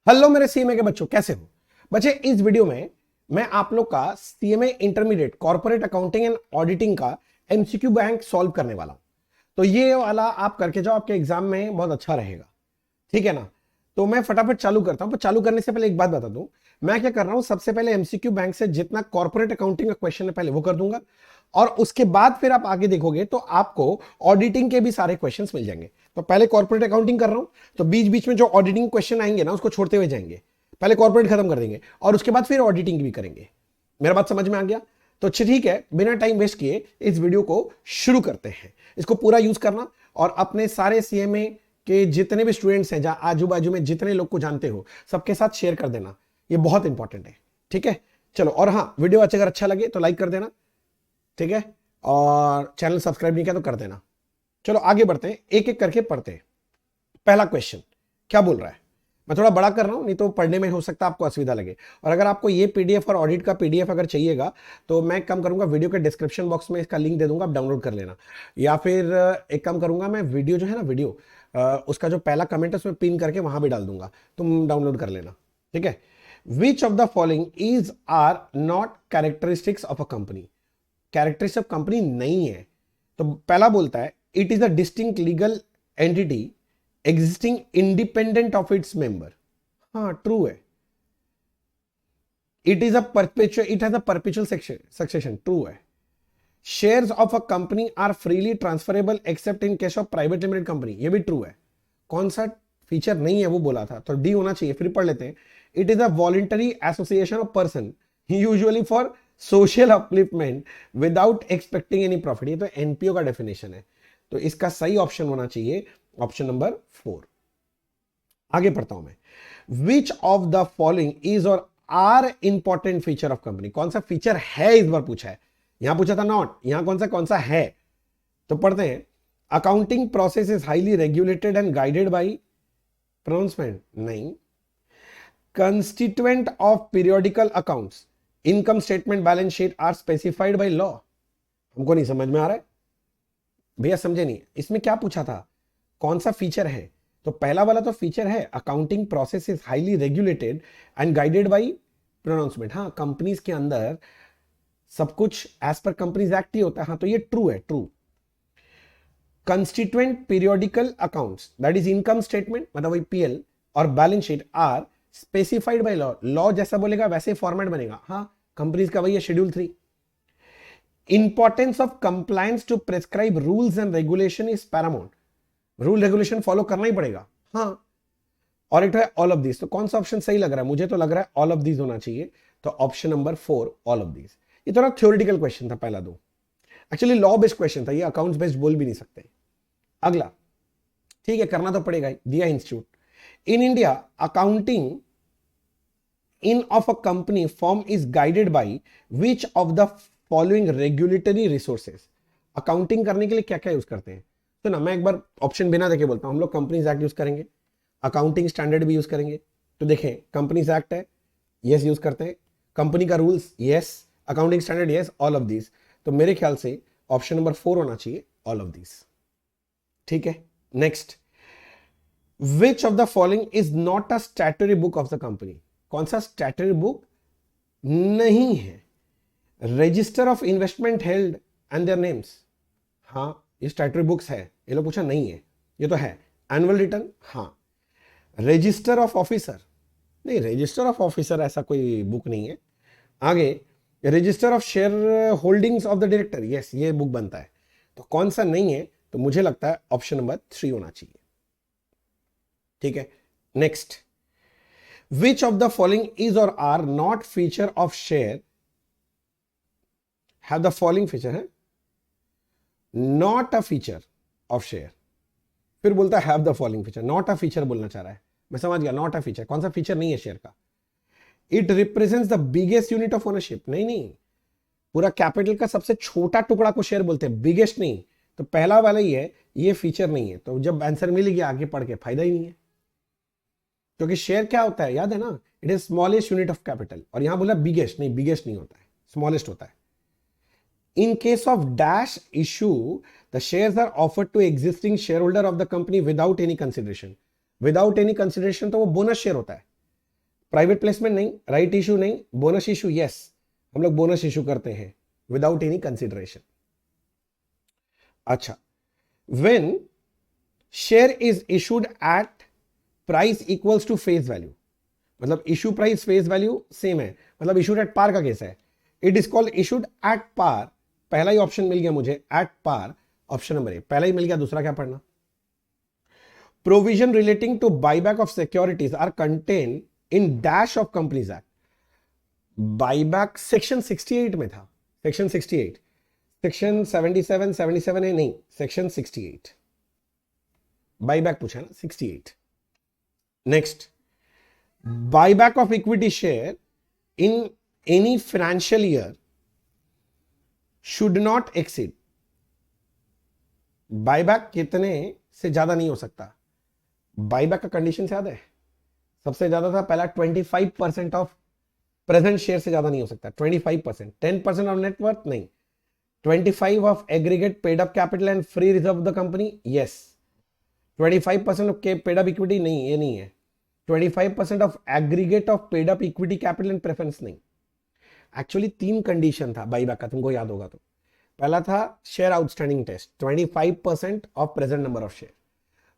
Hello मेरे CMA के बच्चों, कैसे हो बच्चे। इस वीडियो में मैं आप लोग का CMA intermediate corporate accounting and auditing का एमसीक्यू बैंक सॉल्व करने वाला हूं। तो ये वाला आप करके जाओ, आपके एग्जाम में बहुत अच्छा रहेगा, ठीक है ना। तो मैं फटाफट चालू करता हूं, पर चालू करने से पहले एक बात बता दूं, मैं क्या कर रहा हूं, सबसे पहले एमसीक्यू बैंक से जितना कॉर्पोरेट अकाउंटिंग का क्वेश्चन है पहले वो कर दूंगा, और उसके बाद फिर आप आगे देखोगे तो आपको ऑडिटिंग के भी सारे क्वेश्चंस मिल जाएंगे। तो पहले कॉर्पोरेट अकाउंटिंग कर रहा हूं, तो बीच बीच में जो ऑडिटिंग क्वेश्चन आएंगे ना उसको छोड़ते हुए जाएंगे, पहले कॉर्पोरेट खत्म कर देंगे और उसके बाद फिर ऑडिटिंग भी करेंगे। मेरा बात समझ में आ गया? तो ठीक है, बिना टाइम वेस्ट किए इस वीडियो को शुरू करते हैं। इसको पूरा यूज करना और अपने सारे सीएमए के जितने भी स्टूडेंट्स हैं, जहां आजू बाजू में जितने लोग को जानते हो सबके साथ शेयर कर देना, ये बहुत इंपॉर्टेंट है, ठीक है। चलो, और हाँ, वीडियो अगर अच्छा लगे तो लाइक कर देना, ठीक है, और चैनल सब्सक्राइब नहीं किया तो कर देना। चलो आगे बढ़ते हैं, एक एक करके पढ़ते हैं। पहला क्वेश्चन क्या बोल रहा है, मैं थोड़ा बड़ा कर रहा हूं, नहीं तो पढ़ने में हो सकता है आपको असुविधा लगे। और अगर आपको ये पीडीएफ और ऑडिट का पीडीएफ अगर चाहिएगा तो मैं काम करूंगा, वीडियो के डिस्क्रिप्शन बॉक्स में इसका लिंक दे दूंगा, आप डाउनलोड कर लेना। या फिर एक काम करूंगा, मैं वीडियो जो है ना, वीडियो उसका जो पहला कमेंट है उसमें पिन करके वहां भी डाल दूंगा, तुम डाउनलोड कर लेना, ठीक है। Which of the following is are not characteristics of a company. Characteristic of company नहीं है। तो पहला बोलता है it is a distinct legal entity existing independent of its member. हाँ, ट्रू है। It has a perpetual succession, true है। Shares of a company are freely transferable except in case of private limited company, ये भी true है। कौन सा feature नहीं है वो बोला था, तो डी होना चाहिए। फिर पढ़ लेते हैं, it is a voluntary association of person usually for social upliftment without expecting any profit, ये तो एनपीओ का डेफिनेशन है, तो इसका सही ऑप्शन होना चाहिए ऑप्शन नंबर 4। आगे पढ़ता हूं मैं, which of the following is or are important feature of company. कौन सा फीचर है इस बार पूछा है, यहां पूछा था नॉट, यहां कौन सा है। तो पढ़ते हैं, accounting process is highly regulated and guided by pronouncement, नहीं। Constituent of periodical accounts, income statement, balance sheet are specified by law. हमको नहीं समझ में आ रहा है भैया, समझे नहीं, इसमें क्या पूछा था, कौन सा फीचर है। तो पहला वाला तो फीचर है, accounting process is highly regulated and guided by pronouncement. हाँ, कंपनीज के अंदर सब कुछ एज पर कंपनीज एक्ट ही होता है, हाँ, तो ये ट्रू है, true. Constituent periodical accounts, that is income statement मतलब वही पीएल और balance sheet are specified by law, law जैसा बोलेगा वैसे फॉर्मेट बनेगा। हाँ, कंपनीज का वही है, schedule 3। Importance of compliance to prescribe rules and regulation is paramount, rule regulation follow करना ही पड़ेगा, हाँ। और एक है ऑल ऑफ दिस, तो कौन सा ऑप्शन सही लग रहा है, मुझे तो लग रहा है ऑल ऑफ दिस होना चाहिए, तो option number 4 all of this. ये थोड़ा थ्योरेटिकल क्वेश्चन था पहला दो, एक्चुअली लॉ बेस्ड क्वेश्चन था, ये अकाउंट्स बेस्ड बोल भी नहीं सकते। अगला, ठीक है, करना तो पड़ेगा, दिया institute. In India accounting in of a company form is guided by which of the following regulatory resources. Accounting करने के लिए क्या क्या यूज करते हैं, तो ना मैं एक बार ऑप्शन बिना देखे बोलता हूं, हम लोग कंपनीज एक्ट यूज करेंगे, अकाउंटिंग स्टैंडर्ड भी यूज करेंगे। तो देखें, कंपनीज एक्ट है, यस यूज करते हैं, कंपनी का rules yes, accounting standard yes, all of this. तो मेरे ख्याल से ऑप्शन नंबर 4 होना चाहिए, ऑल ऑफ दिस, ठीक है। Next, which of the following is not a statutory book of the company. कौन सा स्टैट्यूटरी बुक नहीं है। Register of investment held and their names, हाँ ये स्टैट्यूटरी बुक्स है, ये लोग पूछा नहीं है, ये तो है। एनुअल रिटर्न, हाँ। रजिस्टर ऑफ ऑफिसर, नहीं, रजिस्टर ऑफ ऑफिसर ऐसा कोई बुक नहीं है। आगे, register of share holdings of the director, yes ये बुक बनता है। तो कौन सा नहीं है, तो मुझे लगता है ऑप्शन नंबर 3 होना चाहिए, ठीक है। Next, which of the following is or are not feature of share, have the following feature है, not a feature of share. फिर बोलता है have the following feature, not a feature बोलना चाह रहा है, मैं समझ गया, नॉट अ फीचर, कौन सा फीचर नहीं है शेयर का। It represents the biggest unit of ownership, नहीं नहीं, पूरा कैपिटल का सबसे छोटा टुकड़ा को शेयर बोलते हैं, बिगेस्ट नहीं। तो पहला वाला ही है, ये फीचर नहीं है, तो जब आंसर मिल गया आगे पढ़ के फायदा ही नहीं है, क्योंकि शेयर क्या होता है याद है ना, it is smallest unit of capital, और यहां बोला बिगेस्ट, नहीं बिगेस्ट नहीं होता है, स्मॉलेस्ट होता है। In case of dash issue, the shares are offered to existing shareholder of the company without any consideration. Without any consideration तो वो बोनस शेयर होता है, प्राइवेट प्लेसमेंट नहीं, राइट इशू नहीं, बोनस इशू यस, हम लोग बोनस इशू करते हैं विदाउट एनी कंसिडरेशन। अच्छा, when share is issued at price equals to face value, मतलब issue price face value same है, मतलब इशूड एट पार का केस है। It is called issued at par. पहला ही ऑप्शन मिल गया मुझे, at par, option number A पहला ही मिल गया, दूसरा क्या पढ़ना। Provision relating to buyback of securities are contain in dash of companies act. Buyback section 68 में था, सेक्शन 68, सेक्शन 77 77 है नहीं, सेक्शन 68 बाईबैक पूछा ना, 68। Next, buyback of equity share in any financial year should not exceed. Buyback कितने से ज्यादा नहीं हो सकता। बाईबैक का कंडीशन याद है, सबसे ज्यादा था पहला 25% ऑफ प्रेजेंट शेयर से ज्यादा नहीं हो सकता, 25%, 10% ऑफ नेटवर्थ नहीं, 25 of aggregate paid up capital and free reserve of the company yes, 25% of paid up equity नहीं, ये नहीं है, 25% of aggregate of paid up equity capital and preference नहीं। एक्चुअली 3 कंडीशन था बाईबैक का, तुमको याद होगा तो। पहला था share outstanding test, 25% of present number of share.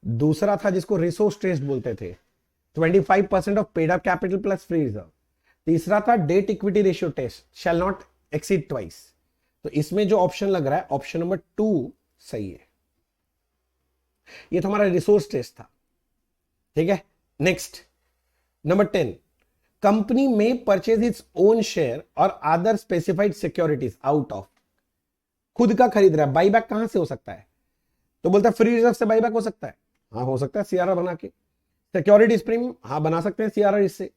दूसरा था जिसको रिसोर्स टेस्ट बोलते थे, 25% of paid up capital plus free reserve. तीसरा था debt equity ratio test, shall not exceed twice. तो इसमें जो ऑप्शन लग रहा है ऑप्शन नंबर 2 सही है। ये तो हमारा रिसोर्स टेस्ट था, ठीक है। नेक्स्ट, नंबर 10, कंपनी में purchase its own share or other specified securities out of. खुद का खरीद रहा है, बाईबैक कहां से हो सकता है, तो बोलता है फ्री रिजर्व से बाईबैक हो सकता है, हाँ हो सकता है, सीआरआर बना के। सिक्योरिटीज प्रीमियम, हाँ बना सकते हैं सीआरआर इससे।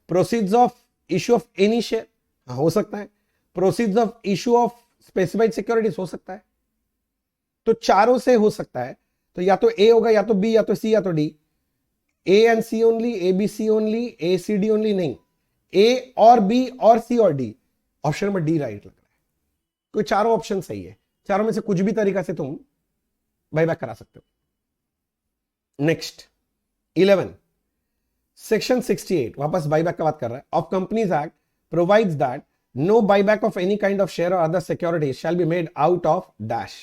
Proceeds of issue of any share, हाँ हो सकता है। Proceeds of issue of specified securities हो सकता है। तो चारों से हो सकता है, तो या तो ए होगा, या तो बी, या तो सी, या तो D. A and C only, A B C only, A C D only नहीं, ए और बी और सी और D. Option number D right लग रहा है, कोई चारों ऑप्शन सही है, चारों में से कुछ भी तरीका से तुम बाईबैक करा सकते हो। नेक्स्ट 11, सेक्शन 68 वापस बाईबैक का बात कर रहा है, of companies act provides that no buyback of any kind of share or other securities shall be made out of dash.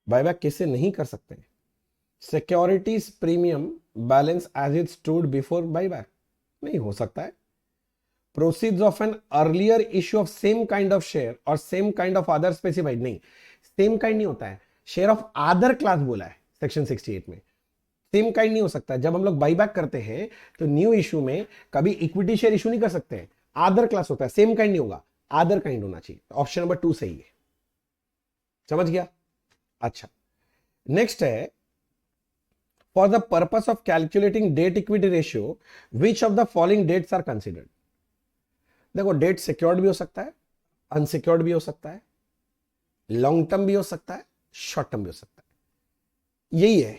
Buyback किससे नहीं कर सकते, securities premium balance as it stood before buyback नहीं हो सकता है। Proceeds of an earlier issue of same kind of share or same kind of other specified नहीं, same kind नहीं होता है, शेयर ऑफ अदर क्लास बोला है सेक्शन 68 में, सेम काइंड नहीं हो सकता। जब हम लोग बाईबैक करते हैं तो न्यू इशू में कभी इक्विटी शेयर इशू नहीं कर सकते हैं, अदर क्लास होता है, सेम काइंड नहीं होगा, अदर काइंड होना चाहिए। ऑप्शन नंबर 2 सही है, समझ गया। अच्छा, नेक्स्ट है, for the purpose of calculating debt equity ratio which of the following debts are considered. देखो डेट सिक्योर्ड भी हो सकता है, अनसिक्योर्ड भी हो सकता है, लॉन्ग टर्म भी हो सकता है, शॉर्ट टर्म भी हो सकता है, यही है।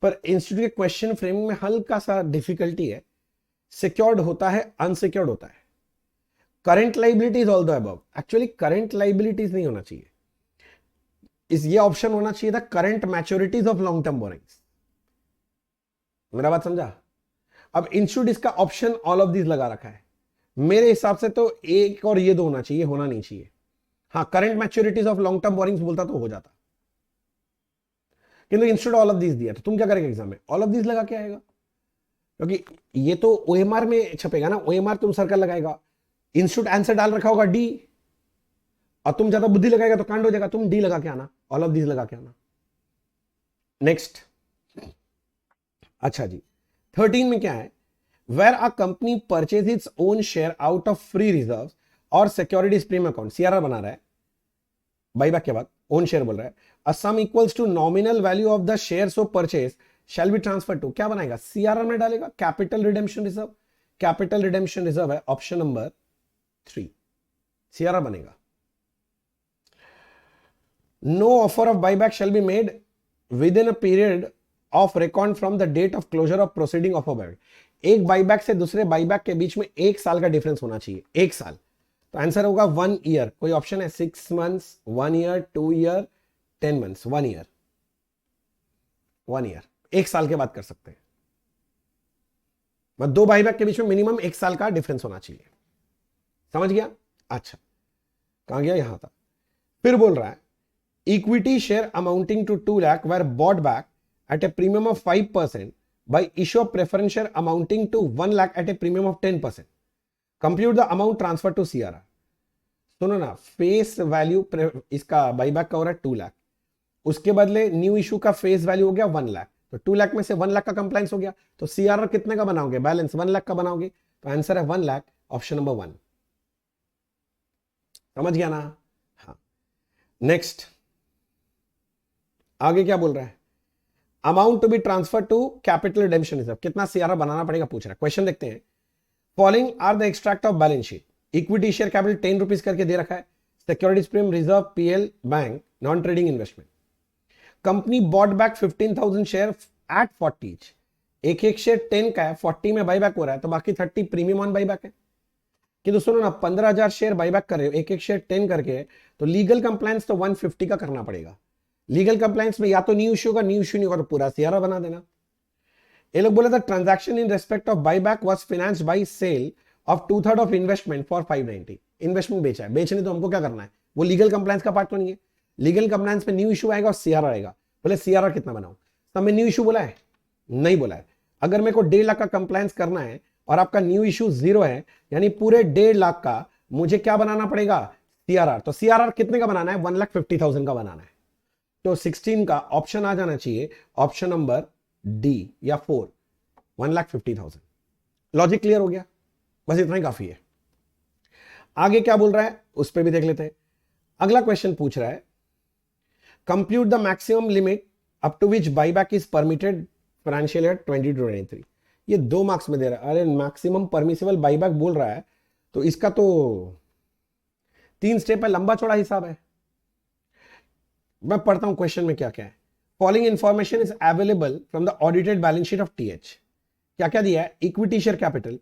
पर इंस्टीट्यूट के क्वेश्चन फ्रेमिंग में हल्का सा डिफिकल्टी है, सिक्योर्ड होता है, अनसिक्योर्ड होता है। Current liabilities all the above, actually current liabilities नहीं होना चाहिए, ये ऑप्शन होना चाहिए था current मैच्योरिटीज of long term borings. मेरा बात समझा। अब इंस्टीट्यूट इसका ऑप्शन ऑल ऑफ दिस लगा रखा है, मेरे हिसाब से तो एक और ये दो होना चाहिए, होना नहीं चाहिए। हाँ current मैच्योरिटीज of long term borings बोलता तो हो जाता, किंतु इंस्टीट्यूट ऑल ऑफ दिस दिया, तो तुम क्या करेंगे एग्जाम में, ऑल ऑफ दिस लगा के आएगा, क्योंकि ये तो ओएमआर में छपेगा ना, ओएमआर तुम सर्कल लगाएगा, इंस्टीट्यूट आंसर डाल रखा होगा डी, और तुम ज्यादा बुद्धि लगाएगा तो कांड हो जाएगा, तुम डी लगा के आना, ऑल ऑफ दिस लगा के आना। नेक्स्ट, अच्छा जी 13 में क्या है, where a company purchase its own share out of free reserve और सिक्योरिटीज प्रीमियम अकाउंट, सीआरआर बना रहा है बाईबैक के बाद, ओन शेयर बोल रहा है, a sum equals to nominal value of the shares of purchase shall be transfer to, क्या बनाएगा, सीआरआर में डालेगा capital redemption reserve, capital redemption reserve है ऑप्शन नंबर 3, सीआरआर बनेगा। No offer of buyback shall be made within a period of record from the date of closure of proceeding of a buyback. एक buyback से दूसरे buyback के बीच में 1 साल का difference होना चाहिए, 1 साल, तो आंसर होगा 1 ईयर। कोई ऑप्शन है 6 months, 1 year, 2 year, 10 months, 1 year, 1 year, 1 साल के बाद कर सकते हैं। मतलब दो बाईबैक के बीच में मिनिमम 1 साल का डिफरेंस होना चाहिए। समझ गया? अच्छा, कहां गया? यहां था। फिर बोल रहा है equity share amounting to 2 lakh were bought back at a premium of 5% by issue of preference share amounting to 1 lakh at a premium of 10%। Compute the amount transfer to CRR. सुनो ना, फेस वैल्यू इसका बाईबैक का हो रहा है 2 लाख, उसके बदले new issue का फेस वैल्यू हो गया 1 लाख, तो 2 लाख में से 1 लाख का कंप्लायंस हो गया, तो सीआरआर कितने का बनाओगे? बैलेंस 1 लाख का बनाओगे, तो आंसर है 1 लाख, ऑप्शन नंबर 1। समझ गया ना? हाँ। नेक्स्ट, आगे क्या बोल रहा है? Amount to be transfer to capital redemption reserve, कितना सीआरआर बनाना पड़ेगा पूछ रहा है। क्वेश्चन देखते हैं। Following are the extract of balance sheet. Equity share capital 10 rupees करके दे रखा है। Securities premium reserve PL bank non trading investment. Company bought back 15,000 share at 40। एक एक शेयर 10 का है, 40 में बाईबैक हो रहा है, तो बाकी 30 प्रीमियम ऑन बाईबैक है। कि तो सुनो ना, 15,000 शेयर बाईबैक कर रहे हो, एक एक शेयर 10 करके, तो लीगल कंप्लायंस तो 150 का करना पड़ेगा। लीगल कंप्लायंस में या तो न्यू इश्यू का, न्यू इश्यू नहीं होगा तो पूरा सीआरआर बना देना। ये लोग बोले था transaction in respect of buyback was financed by sale of 2/3 of investment for 590। Investment बेचा है, बेचने तो हमको क्या करना है, वो लीगल कंप्लायंस का पार्ट तो नहीं है। लीगल कंप्लायंस में न्यू इश्यू आएगा और सीआरआर आएगा। बोले सीआरआर कितना बनाऊं? सब में न्यू इश्यू बोला है? नहीं बोला है। अगर मेरे को 1.5 लाख का कंप्लायंस करना है और आपका न्यू इश्यू 0 है, यानी पूरे 1.5 लाख का मुझे क्या बनाना पड़ेगा? सीआरआर। तो सीआरआर कितने का बनाना है? 1,50,000 का बनाना है। तो 16 का ऑप्शन आ जाना चाहिए, ऑप्शन नंबर डी या 4, 1,50,000। लॉजिक क्लियर हो गया? बस इतना ही काफी है। आगे क्या बोल रहा है उस पर भी देख लेते हैं। अगला क्वेश्चन पूछ रहा है compute the maximum limit up to which buyback is permitted financial year 2022-23। ये 2 मार्क्स में दे रहा है। अरे मैक्सिमम परमिसिबल बाईबैक बोल रहा है, तो इसका तो 3 स्टेप है, लंबा चौड़ा हिसाब है। मैं पढ़ता हूं क्वेश्चन में क्या क्या है। Following information is available from the audited balance sheet of TH. क्या क्या दिया है? Equity share capital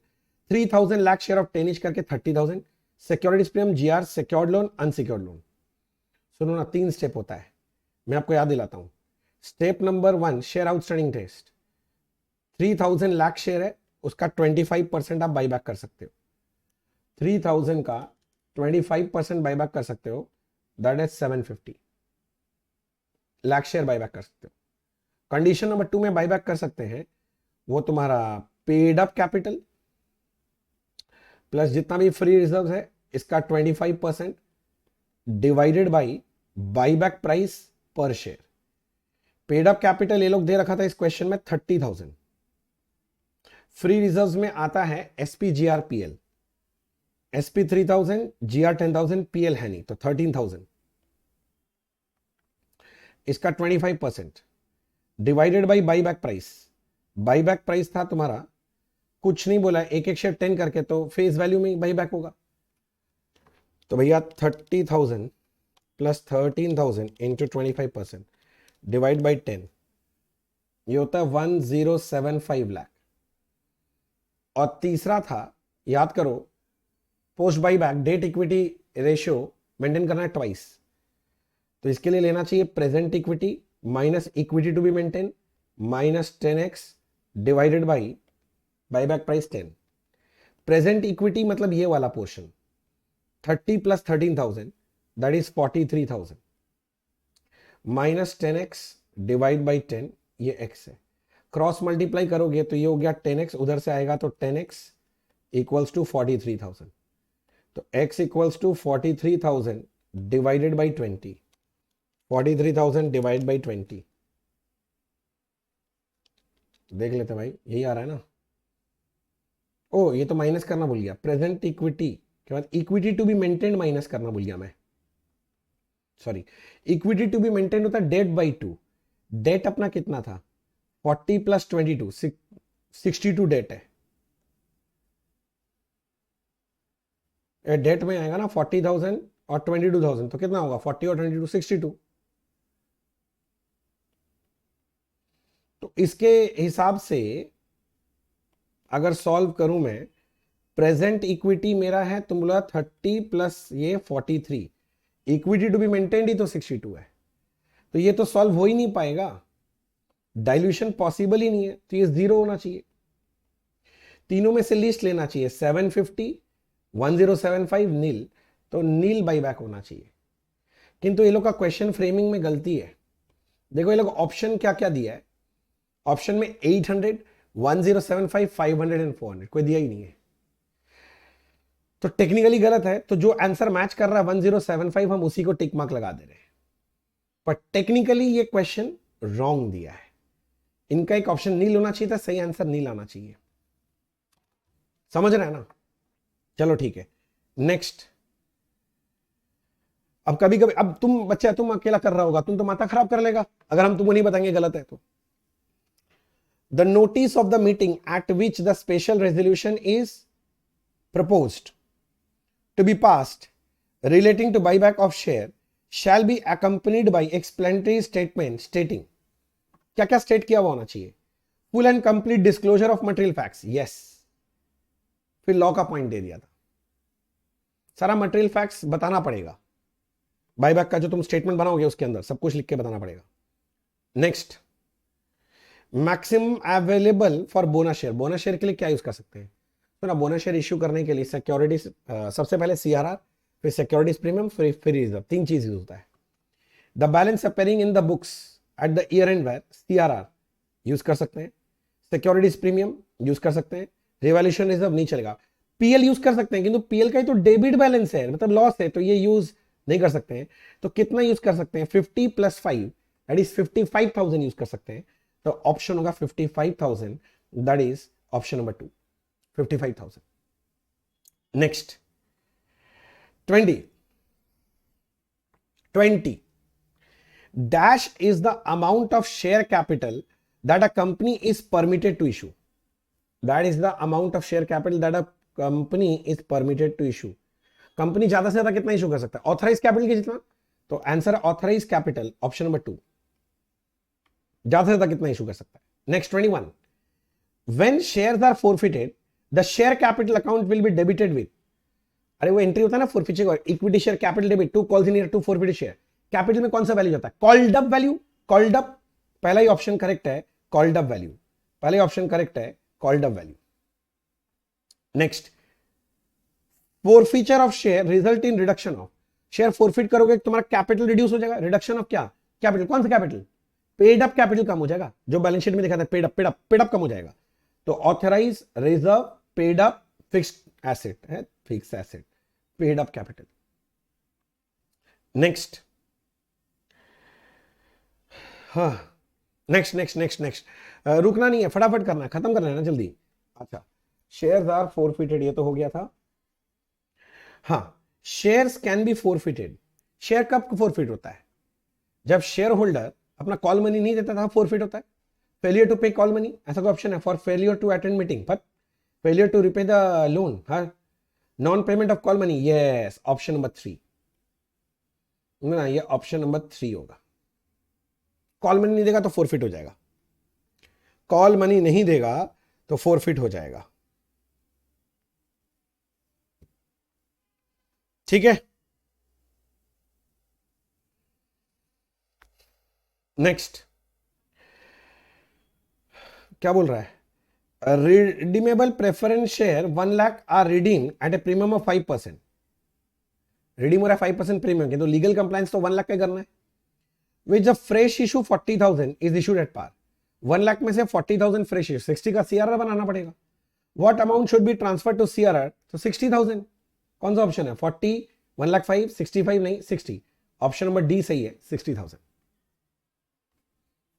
3,000 lakh share of 10 करके 30,000। Securities premium GR, secured loan, unsecured loan. सुनो ना, 3 स्टेप होता है, मैं आपको याद दिलाता हूं। Step number 1, share outstanding test. 3,000 lakh share है, उसका 25% आप बाईबैक कर सकते हो। 3,000 का 25% बाईबैक कर सकते हो, that is 750 lakh share buyback कर सकते हो। कंडीशन नंबर 2 में बाईबैक कर सकते हैं, वो तुम्हारा पेड अप कैपिटल प्लस जितना भी फ्री रिजर्व है इसका 25% डिवाइडेड बाई बाईबैक प्राइस पर शेयर। पेड अप कैपिटल ये लोग दे रखा था इस क्वेश्चन में 30,000। फ्री रिजर्व में आता है SP GR PL, SP 3,000, GR 10,000, PL है नहीं, तो 13,000। इसका 25% divided by buyback price. Buyback price था तुम्हारा, कुछ नहीं बोला, एक एक शेयर 10 करके, तो फेस वैल्यू में बाईबैक होगा। तो भैया 30,000 प्लस 13,000 इंटू 25% डिवाइड बाई 10, ये होता है 1075 लाख। और तीसरा था, याद करो, post buyback debt equity ratio maintain करना है ट्वाइस। तो इसके लिए लेना चाहिए present equity minus equity to be maintain minus 10x divided by buyback price 10। Present equity मतलब ये वाला portion 30 plus 13,000 that is 43,000 minus 10x divide by 10, ये x है। क्रॉस मल्टीप्लाई करोगे तो ये हो गया 10x, उधर से आएगा तो 10x इक्वल्स टू 43,000। तो x equals to 43,000 divided by 20, 43,000 divide by 20। देख लेते भाई, यही आ रहा है ना? ओ ये तो माइनस करना भूल गया, प्रेजेंट इक्विटी के बाद equity to be maintain minus करना भूल गया मैं, sorry. Equity to be maintain होता है डेट बाई 2। डेट अपना कितना था? 40 प्लस 22, 62 डेट है। डेट में आएगा ना 40,000 और 22,000, तो कितना होगा? 40 और 22 62। तो इसके हिसाब से अगर सॉल्व करूं मैं, प्रेजेंट इक्विटी मेरा है तुम बोला 30 प्लस ये 43, इक्विटी टू बी मेंटेन्ड ही तो 62 है, तो ये तो सॉल्व हो ही नहीं पाएगा, डाइल्यूशन पॉसिबल ही नहीं है, तो ये 0 होना चाहिए। तीनों में से लीस्ट लेना चाहिए, 750, 1075 नील, तो नील बाईबैक होना चाहिए। किंतु ये लोग का क्वेश्चन फ्रेमिंग में गलती है। देखो ये लोग ऑप्शन क्या क्या दिया है, ऑप्शन में 800, 1075, 500 एंड 400 कोई दिया ही नहीं है, तो टेक्निकली गलत है। तो जो आंसर मैच कर रहा है 1075 हम उसी को टिक मार्क लगा दे रहे हैं, पर टेक्निकली ये क्वेश्चन रॉन्ग दिया है। इनका एक ऑप्शन नील होना चाहिए था, सही आंसर नील आना चाहिए। समझ रहे हैं ना? चलो ठीक है, नेक्स्ट। अब कभी कभी, अब तुम बच्चा तुम अकेला कर रहा होगा, तुम तो माथा खराब कर लेगा अगर हम तुमको नहीं बताएंगे गलत है तो। The notice of the meeting at which the special resolution is proposed to be passed relating to buyback of share shall be accompanied by explanatory statement stating, क्या क्या स्टेट किया हुआ होना चाहिए, full and complete disclosure of material facts, yes, फिर law का point दे दिया था, सारा मटेरियल फैक्ट्स बताना पड़ेगा, बायबैक का जो तुम स्टेटमेंट बनाओगे उसके अंदर सब कुछ लिख के बताना पड़ेगा। Next, maximum available for bonus share, bonus share के लिए क्या यूज कर सकते हैं, तो ना बोनस शेयर इश्यू करने के लिए सिक्योरिटीज, सबसे पहले सीआरआर, फिर सिक्योरिटीज प्रीमियम, फिर रिजर्व, तीन चीज यूज होता है। The balance appearing in the books at the year end where, CRR use कर सकते हैं, सिक्योरिटीज प्रीमियम यूज कर सकते हैं, रिवॉल्यूशन रिजर्व नहीं चलेगा। पीएल यूज कर सकते हैं, किंतु पीएल का ही तो डेबिट बैलेंस है, मतलब लॉस है, तो ये यूज नहीं कर सकते हैं। तो कितना यूज कर सकते हैं, 50 + 5 दैट इज 55,000 यूज कर सकते हैं। तो ऑप्शन होगा 55,000, that is option number 2, 55,000। Next 20 dash is the amount of share capital that a company is permitted to issue, that is the amount of share capital that a company is permitted to issue। Company ज्यादा से ज्यादा कितना issue कर सकता है, authorise capital के जितना, तो answer authorise capital option number 2, ज्यादा से ज्यादा कितना इशू कर सकता है। Next 21, when shares are forfeited the share capital account will be debited with, अरे वो एंट्री होता है ना फॉरफिचर का, equity share capital debit, to calls in arrear, to forfeited share. Capital में कौन सा वैल्यू जाता है, called up value, called up, पहला ही ऑप्शन करेक्ट है, कॉल्ड अप वैल्यू, पहला ही ऑप्शन करेक्ट है, called up value. Next, forfeiture of share result in reduction of, share forfeit करोगे तुम्हारा कैपिटल रिड्यूस हो जाएगा, रिडक्शन ऑफ क्या कैपिटल, कौन सा कैपिटल, पेड अप कैपिटल कम हो जाएगा, जो बैलेंस शीट में दिखाता है paid up, paid up, paid up कम हो जाएगा। तो authorise, reserve, paid up, fixed asset है, fix asset, paid up capital. Next, हाँ नेक्स्ट नेक्स्ट नेक्स्ट नेक्स्ट, रुकना नहीं है, फटाफट करना है, खत्म करना है ना जल्दी। अच्छा, शेयर्स आर फॉरफिटेड, ये तो हो गया था। हाँ, shares can be forfeited, share कब फॉरफिट होता है, जब शेयर होल्डर अपना कॉल मनी नहीं देता था, फॉरफिट होता है। Failure to pay call money, ऐसा कोई ऑप्शन है, for failure to attend meeting, but failure to repay the loan, हाँ, non payment of call money, yes, option number 3 ना, ये ऑप्शन नंबर 3 होगा। कॉल मनी नहीं देगा तो फॉरफिट हो जाएगा, कॉल मनी नहीं देगा तो फॉरफिट हो जाएगा, ठीक है। नेक्स्ट क्या बोल रहा है, redeemable preference share 1 lakh are redeem at a premium of 5%, redeem हो रहा है 5% प्रीमियम के, तो लीगल कंप्लायंस तो 1 लाख का करना है। Which the fresh issue 40,000 is issued at par, 1 lakh में से 40,000 फ्रेश इशू, 60 का सीआरआर बनाना पड़ेगा। What amount should be transfer to CRR, तो 60,000, कौन सा ऑप्शन है, 40, 1 लाख 5, 65 नहीं 60, ऑप्शन नंबर डी सही है, 60,000,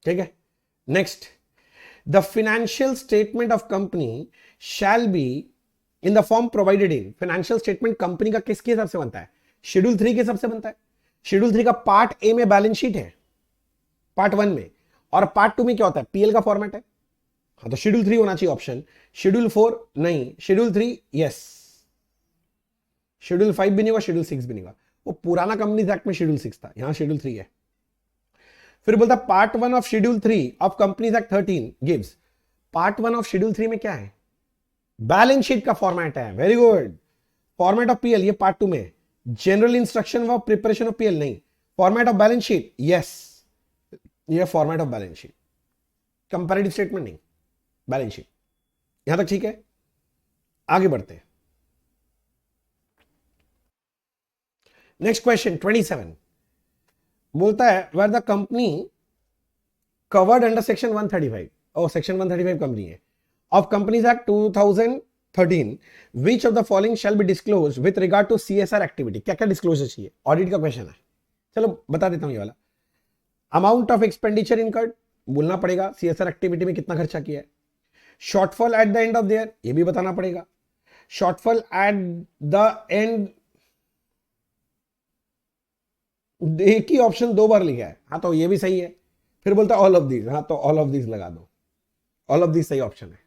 ठीक है। Next, the financial statement of company shall be in the form provided in, financial statement company का किसके हिसाब से बनता है, शेड्यूल 3 के हिसाब से बनता है। शेड्यूल 3 का पार्ट ए में बैलेंस शीट है, पार्ट 1 में, और पार्ट 2 में क्या होता है, पीएल का फॉर्मेट है। हाँ, तो शेड्यूल 3 होना चाहिए ऑप्शन, शेड्यूल 4 नहीं, शेड्यूल 3 यस, शेड्यूल 5 भी नहीं होगा, शेड्यूल 6 भी नहीं होगा, वो पुराना कंपनीज एक्ट में शेड्यूल 6 था, यहां शेड्यूल 3 है। फिर बोलता part 1 of schedule 3 of companies act 13 gives, part 1 of schedule 3 में क्या है, बैलेंस शीट का फॉर्मेट है, very good. Format of PL ये पार्ट 2 में, general instruction for preparation of PL नहीं, format of balance sheet yes, ये format of balance sheet, comparative statement नहीं, बैलेंस शीट, यहां तक ठीक है। आगे बढ़ते हैं। नेक्स्ट क्वेश्चन 27 बोलता है where the company covered under section 135, और सेक्शन 135 कंपनी है, of companies act 2013 which of the following shall be disclose with regard to CSR activity. क्या क्या डिस्क्लोजर चाहिए, ऑडिट का क्वेश्चन है। चलो बता देता हूं ये वाला। अमाउंट ऑफ एक्सपेंडिचर इनकर्ड, बोलना पड़ेगा सीएसआर एक्टिविटी में कितना खर्चा किया है। Shortfall eight the end of the year, ये भी बताना पड़ेगा। शॉर्टफॉल एट द एंड, एक ही ऑप्शन दो बार लिखा है, हाँ तो ये भी सही है। फिर बोलता ऑल ऑफ दीज, हाँ तो ऑल ऑफ दीज लगा दो, ऑल ऑफ दीज सही ऑप्शन है।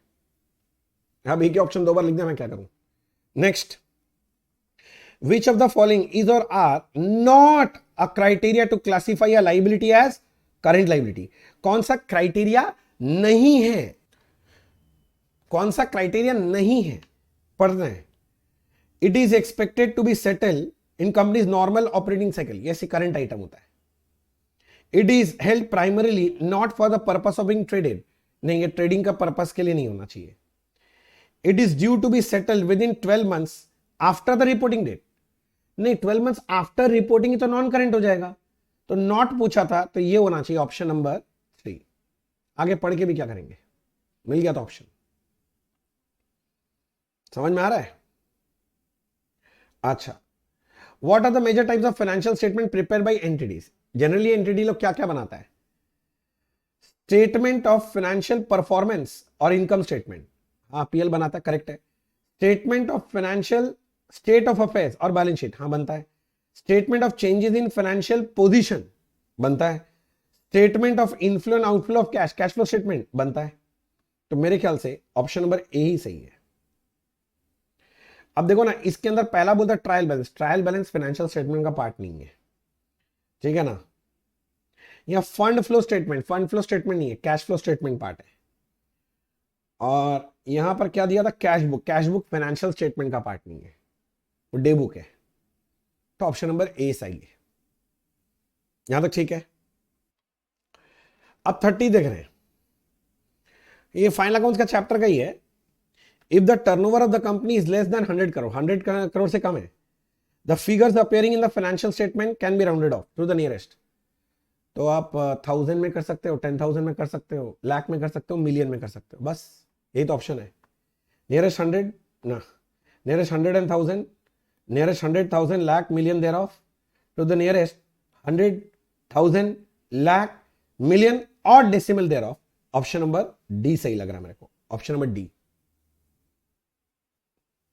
अब एक ही ऑप्शन दो बार लिख दिया, मैं क्या करूं। Next, which of the following is or are not a criteria to classify a liability as current liability. कौन सा क्राइटेरिया नहीं है, कौन सा क्राइटेरिया नहीं है, पढ़ रहे हैं। It is expected to be settle in companies normal operating cycle, ये करंट आइटम होता है। It is held primarily not for the purpose of being traded, नहीं ये ट्रेडिंग का पर्पस के लिए नहीं होना चाहिए। It is due to be settled within 12 months after the reporting date, नहीं 12 मंथ्स आफ्टर रिपोर्टिंग तो नॉन करेंट हो जाएगा, तो नॉट पूछा था तो ये होना चाहिए ऑप्शन नंबर 3। आगे पढ़ के भी क्या करेंगे, मिल गया था ऑप्शन, समझ में आ रहा है। अच्छा, what are the major types of financial statement prepare by entities. Generally entity लोग क्या क्या बनाता है, स्टेटमेंट ऑफ फाइनेंशियल परफॉर्मेंस और इनकम स्टेटमेंट, हाँ पीएल बनाता है, करेक्ट है। Statement of financial state of affairs और बैलेंस शीट, हाँ बनता है। Statement of changes in financial position बनता है। Statement of inflow and outflow of cash, cash flow statement बनता है। तो मेरे ख्याल से ऑप्शन नंबर ए ही सही है। अब देखो ना, इसके अंदर पहला बोलता है trial balance, trial balance financial statement का पार्ट नहीं है, ठीक है ना। या fund flow statement, fund flow statement नहीं है, कैश फ्लो स्टेटमेंट पार्ट है। और यहां पर क्या दिया था, cash book, cash book financial statement का पार्ट नहीं है, वो डे बुक है। तो ऑप्शन नंबर ए सही है, यहां तक ठीक है। अब 30 देख रहे हैं, ये फाइनल अकाउंट्स का चैप्टर का ही है। If the turnover of the company is less than 100 crore, 100 crore से कम है, the figures appearing in the financial statement can be rounded off to the nearest. तो आप 1000 में कर सकते हो, 10,000 में कर सकते हो, लाख में कर सकते हो, मिलियन में कर सकते हो, बस यही तो ऑप्शन है। नियरेस्ट 100 ना, nearest 100 and 1000, nearest 100,000 lakh million thereof to the nearest 100,000 lakh million और decimal thereof। Option number D सही लग रहा है मेरे को, ऑप्शन नंबर डी।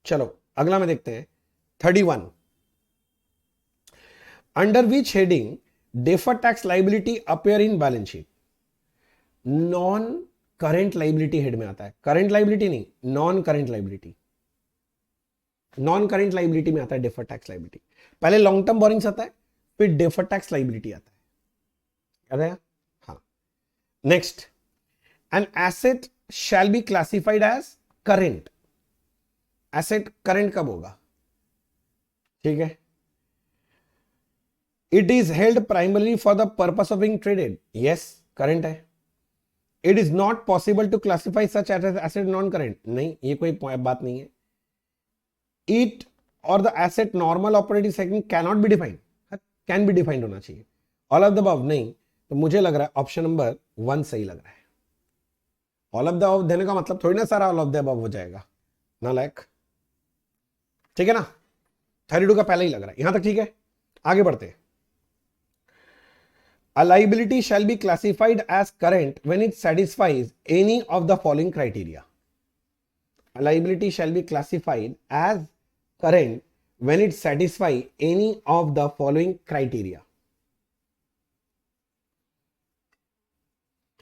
चलो अगला में देखते हैं 31, under which heading deferred tax liability appear in balance sheet. Non current liability head में आता है, करेंट लाइबिलिटी नहीं, non current liability, non current liability में आता है डेफर्ड टैक्स लाइबिलिटी। पहले लॉन्ग टर्म बोरिंग्स आता है, फिर डेफर्ड टैक्स लाइबिलिटी आता है, याद है। हाँ, next, an asset shall be classified as current. Asset current कब होगा, ठीक है। It is held primarily for the purpose of being traded, yes current है। It is not possible to classify such asset non current, नहीं ये कोई बात नहीं है। It or the asset normal operating cycle can not be defined, can be defined होना चाहिए। All of the above नहीं, तो मुझे लग रहा है ऑप्शन नंबर 1 सही लग रहा है। ऑल ऑफ द अबव देने का मतलब थोड़ी ना सारा ऑल ऑफ द अबव हो जाएगा, ना लाइक, ठीक है ना। 32 का पहले ही लग रहा है, यहां तक ठीक है। आगे बढ़ते हैं। A liability shall be classified as current when it satisfies any of the following criteria. A liability shall be classified as current when it satisfies any of the following criteria.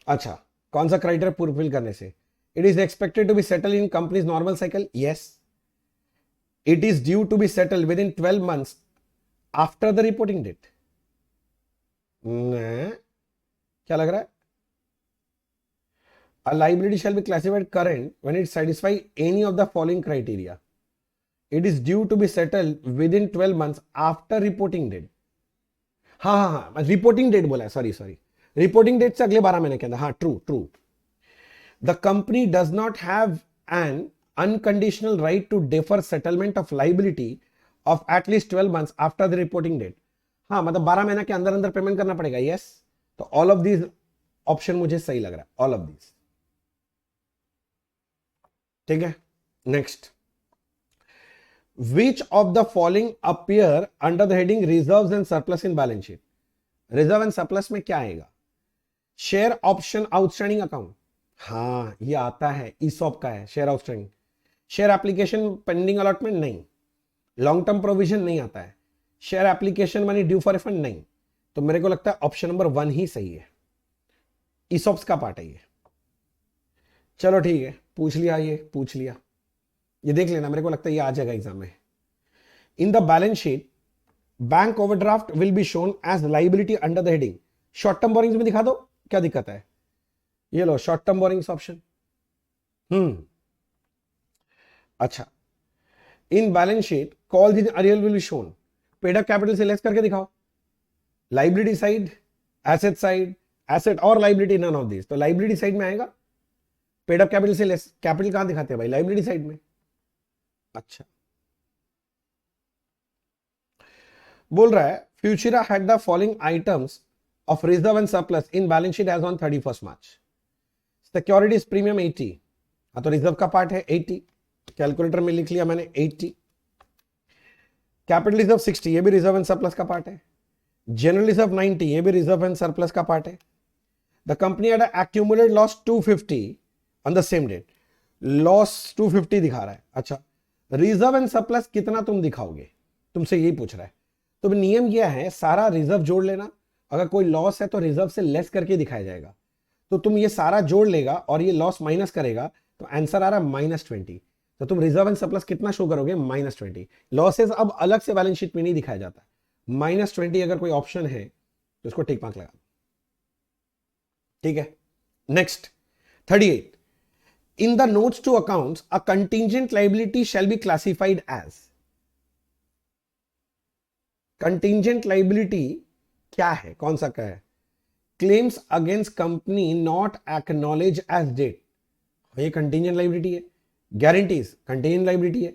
अच्छा, कौन सा क्राइटेरिया फुलफिल करने से? It is expected to be settled in company's normal cycle. Yes. It is due to be settled within 12 months after the reporting date. क्या लग रहा है? A liability shall be classified current when it satisfies any of the following criteria. It is due to be settled within 12 months after reporting date. हाँ, reporting date बोला है, sorry, reporting date से अगले 12 महीने के अंदर, हाँ true. The company does not have an unconditional right to defer settlement of liability of at least 12 months after the reporting date. हाँ, मतलब 12 महीने के अंदर अंदर पेमेंट करना पड़ेगा। यस, तो ऑल ऑफ दीज ऑप्शन मुझे सही लग रहा है, ऑल ऑफ दीज। ठीक है, next, which of the following appear under the heading reserves and surplus in balance sheet. Reserve and surplus में क्या आएगा? शेयर ऑप्शन आउटस्टैंडिंग अकाउंट, हाँ ये आता है, ईसॉप का है share outstanding. Share application pending allotment नहीं। लॉन्ग टर्म प्रोविजन नहीं आता है। Share application money due for refund नहीं। तो मेरे को लगता है ऑप्शन नंबर 1 ही सही है, ईसॉप्स का पार्ट है ये। चलो ठीक है, पूछ लिया, ये पूछ लिया, ये देख लेना, मेरे को लगता है ये आ जाएगा एग्जाम में। In the balance sheet bank overdraft will be shown as liability under the heading. Short term borrowings में दिखा दो, क्या दिक्कत है? ये लो शॉर्ट टर्म बोरिंग्स ऑप्शन। अच्छा, in balance sheet call in arrear will be shown, paid up capital से लेस करके दिखाओ। Liability side, asset side, asset और लाइबिलिटी, नन ऑफ दिस। तो लाइबिलिटी साइड में आएगा, पेड अप कैपिटल से less. Capital कहां दिखाते हैं भाई? लाइबिलिटी साइड में। अच्छा, बोल रहा है Futura had the following items of reserve and surplus in balance sheet as on 31 March. Securities premium 80, हाँ तो रिजर्व का पार्ट है 80, कैलकुलेटर में लिख लिया मैंने 80। कैपिटल रिजर्व 60, ये भी रिजर्व एंड सरप्लस का पार्ट है। जनरल रिजर्व 90, ये भी रिजर्व एंड सरप्लस का पार्ट है। The company had accumulated loss 250 on the same date, loss 250 दिखा रहा है। अच्छा, रिजर्व एंड सरप्लस कितना तुम दिखाओगे, तुमसे यही पूछ रहा है। तो नियम यह है, सारा रिजर्व जोड़ लेना, अगर कोई लॉस है तो रिजर्व से लेस करके दिखाया जाएगा। तो तुम ये सारा जोड़ लेगा और ये लॉस माइनस करेगा, तो आंसर आ रहा है -20। तो तुम रिजर्व एंड सरप्लस कितना शो करोगे? -20। लॉसेस अब अलग से बैलेंस शीट में नहीं दिखाया जाता। -20 अगर कोई ऑप्शन है तो उसको टिक मार्क लगा। ठीक है, next 38, in the notes to accounts a contingent liability shall be classified as. Contingent liability क्या है, कौन सा क्या है? Claims against company not acknowledge as date, ये कंटिंजेंट लाइबिलिटी है। गारंटीज कंटिंजेंट लाइबिलिटी है।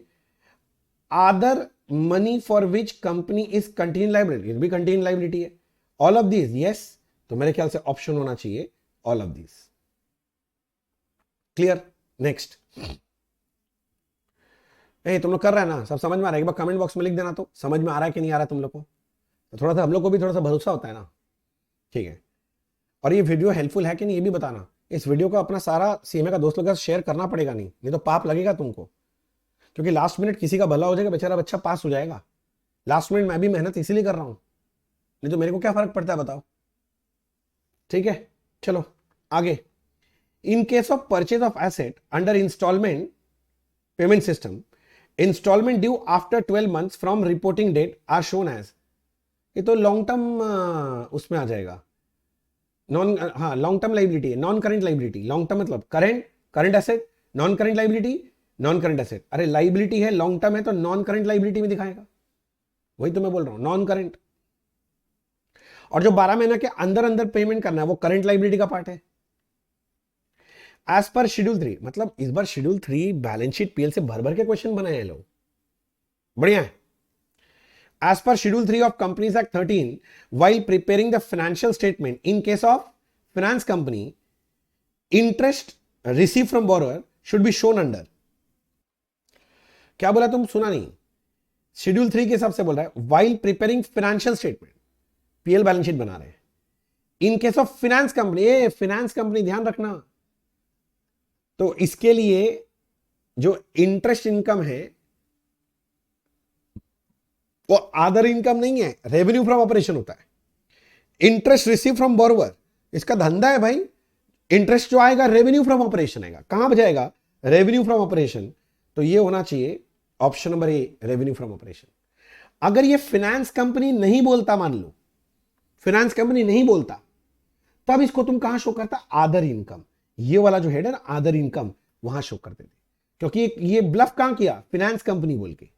Other money for which company is contingent liability, ये भी कंटिंजेंट लाइबिलिटी है। ऑल ऑफ दीज यस, तो मेरे ख्याल से ऑप्शन होना चाहिए all of these. Clear, next. तुम लोग कर रहे हैं ना, सब समझ में आ रहा है? एक बार कमेंट बॉक्स में लिख देना तो समझ में आ रहा है कि नहीं आ रहा है तुम लोग को। तो थोड़ा सा हम लोग को भी थोड़ा सा भरोसा होता है ना। ठीक है, और ये वीडियो हेल्पफुल है कि नहीं ये भी बताना। इस वीडियो को अपना सारा सीएमए का दोस्त लोग का शेयर करना पड़ेगा, नहीं तो पाप लगेगा तुमको। क्योंकि लास्ट मिनट किसी का भला हो जाएगा, बेचारा बच्चा पास हो जाएगा। लास्ट मिनट मैं भी मेहनत इसीलिए कर रहा हूं, नहीं तो मेरे को क्या फर्क पड़ता है बताओ। ठीक है, चलो आगे। In case of purchase of asset under instalment payment system, instalment due after 12 months from reporting date are shown as, ये तो लॉन्ग टर्म उसमें आ जाएगा। नॉन, हाँ लॉन्ग टर्म लाइबिलिटी है, non current liability. Long term मतलब current, current asset, non current liability, non current asset. अरे liability है, लॉन्ग टर्म है, तो नॉन करेंट लाइबिलिटी में दिखाएगा। वही तो मैं बोल रहा हूं, नॉन करेंट। और जो 12 महीने के अंदर अंदर पेमेंट करना है वो करेंट लाइबिलिटी का पार्ट है। एज पर शेड्यूल 3, मतलब इस बार शेड्यूल 3 बैलेंस शीट पीएल से भर भर के क्वेश्चन बनाए हैं लोग, बढ़िया है। As per Schedule 3 of Companies Act 13, while preparing the financial statement, in case of finance company, interest received from borrower should be shown under. क्या बोला तुम, सुना नहीं? शेड्यूल 3 के हिसाब से बोल रहा है, while preparing financial statement, PL balance sheet बना रहे हैं। इन केस ऑफ फिनेंस कंपनी, ये फिनेंस कंपनी ध्यान रखना, तो इसके लिए जो इंटरेस्ट इनकम है वो अदर इनकम नहीं है, रेवेन्यू फ्रॉम ऑपरेशन होता है। इंटरेस्ट रिसीव फ्रॉम बोरोवर, इसका धंधा है भाई। इंटरेस्ट जो आएगा रेवेन्यू फ्रॉम ऑपरेशन आएगा। कहां जाएगा? Revenue from operation. तो ये होना चाहिए option number A, revenue from operation. अगर ये फाइनेंस कंपनी नहीं बोलता, मान लो फाइनेंस कंपनी नहीं बोलता, तब इसको तुम कहां शो करता? Other income. ये वाला जो हेड है ना, अदर इनकम, वहां शो करते थे। क्योंकि ये ब्लफ कहां किया? फाइनेंस कंपनी बोल के।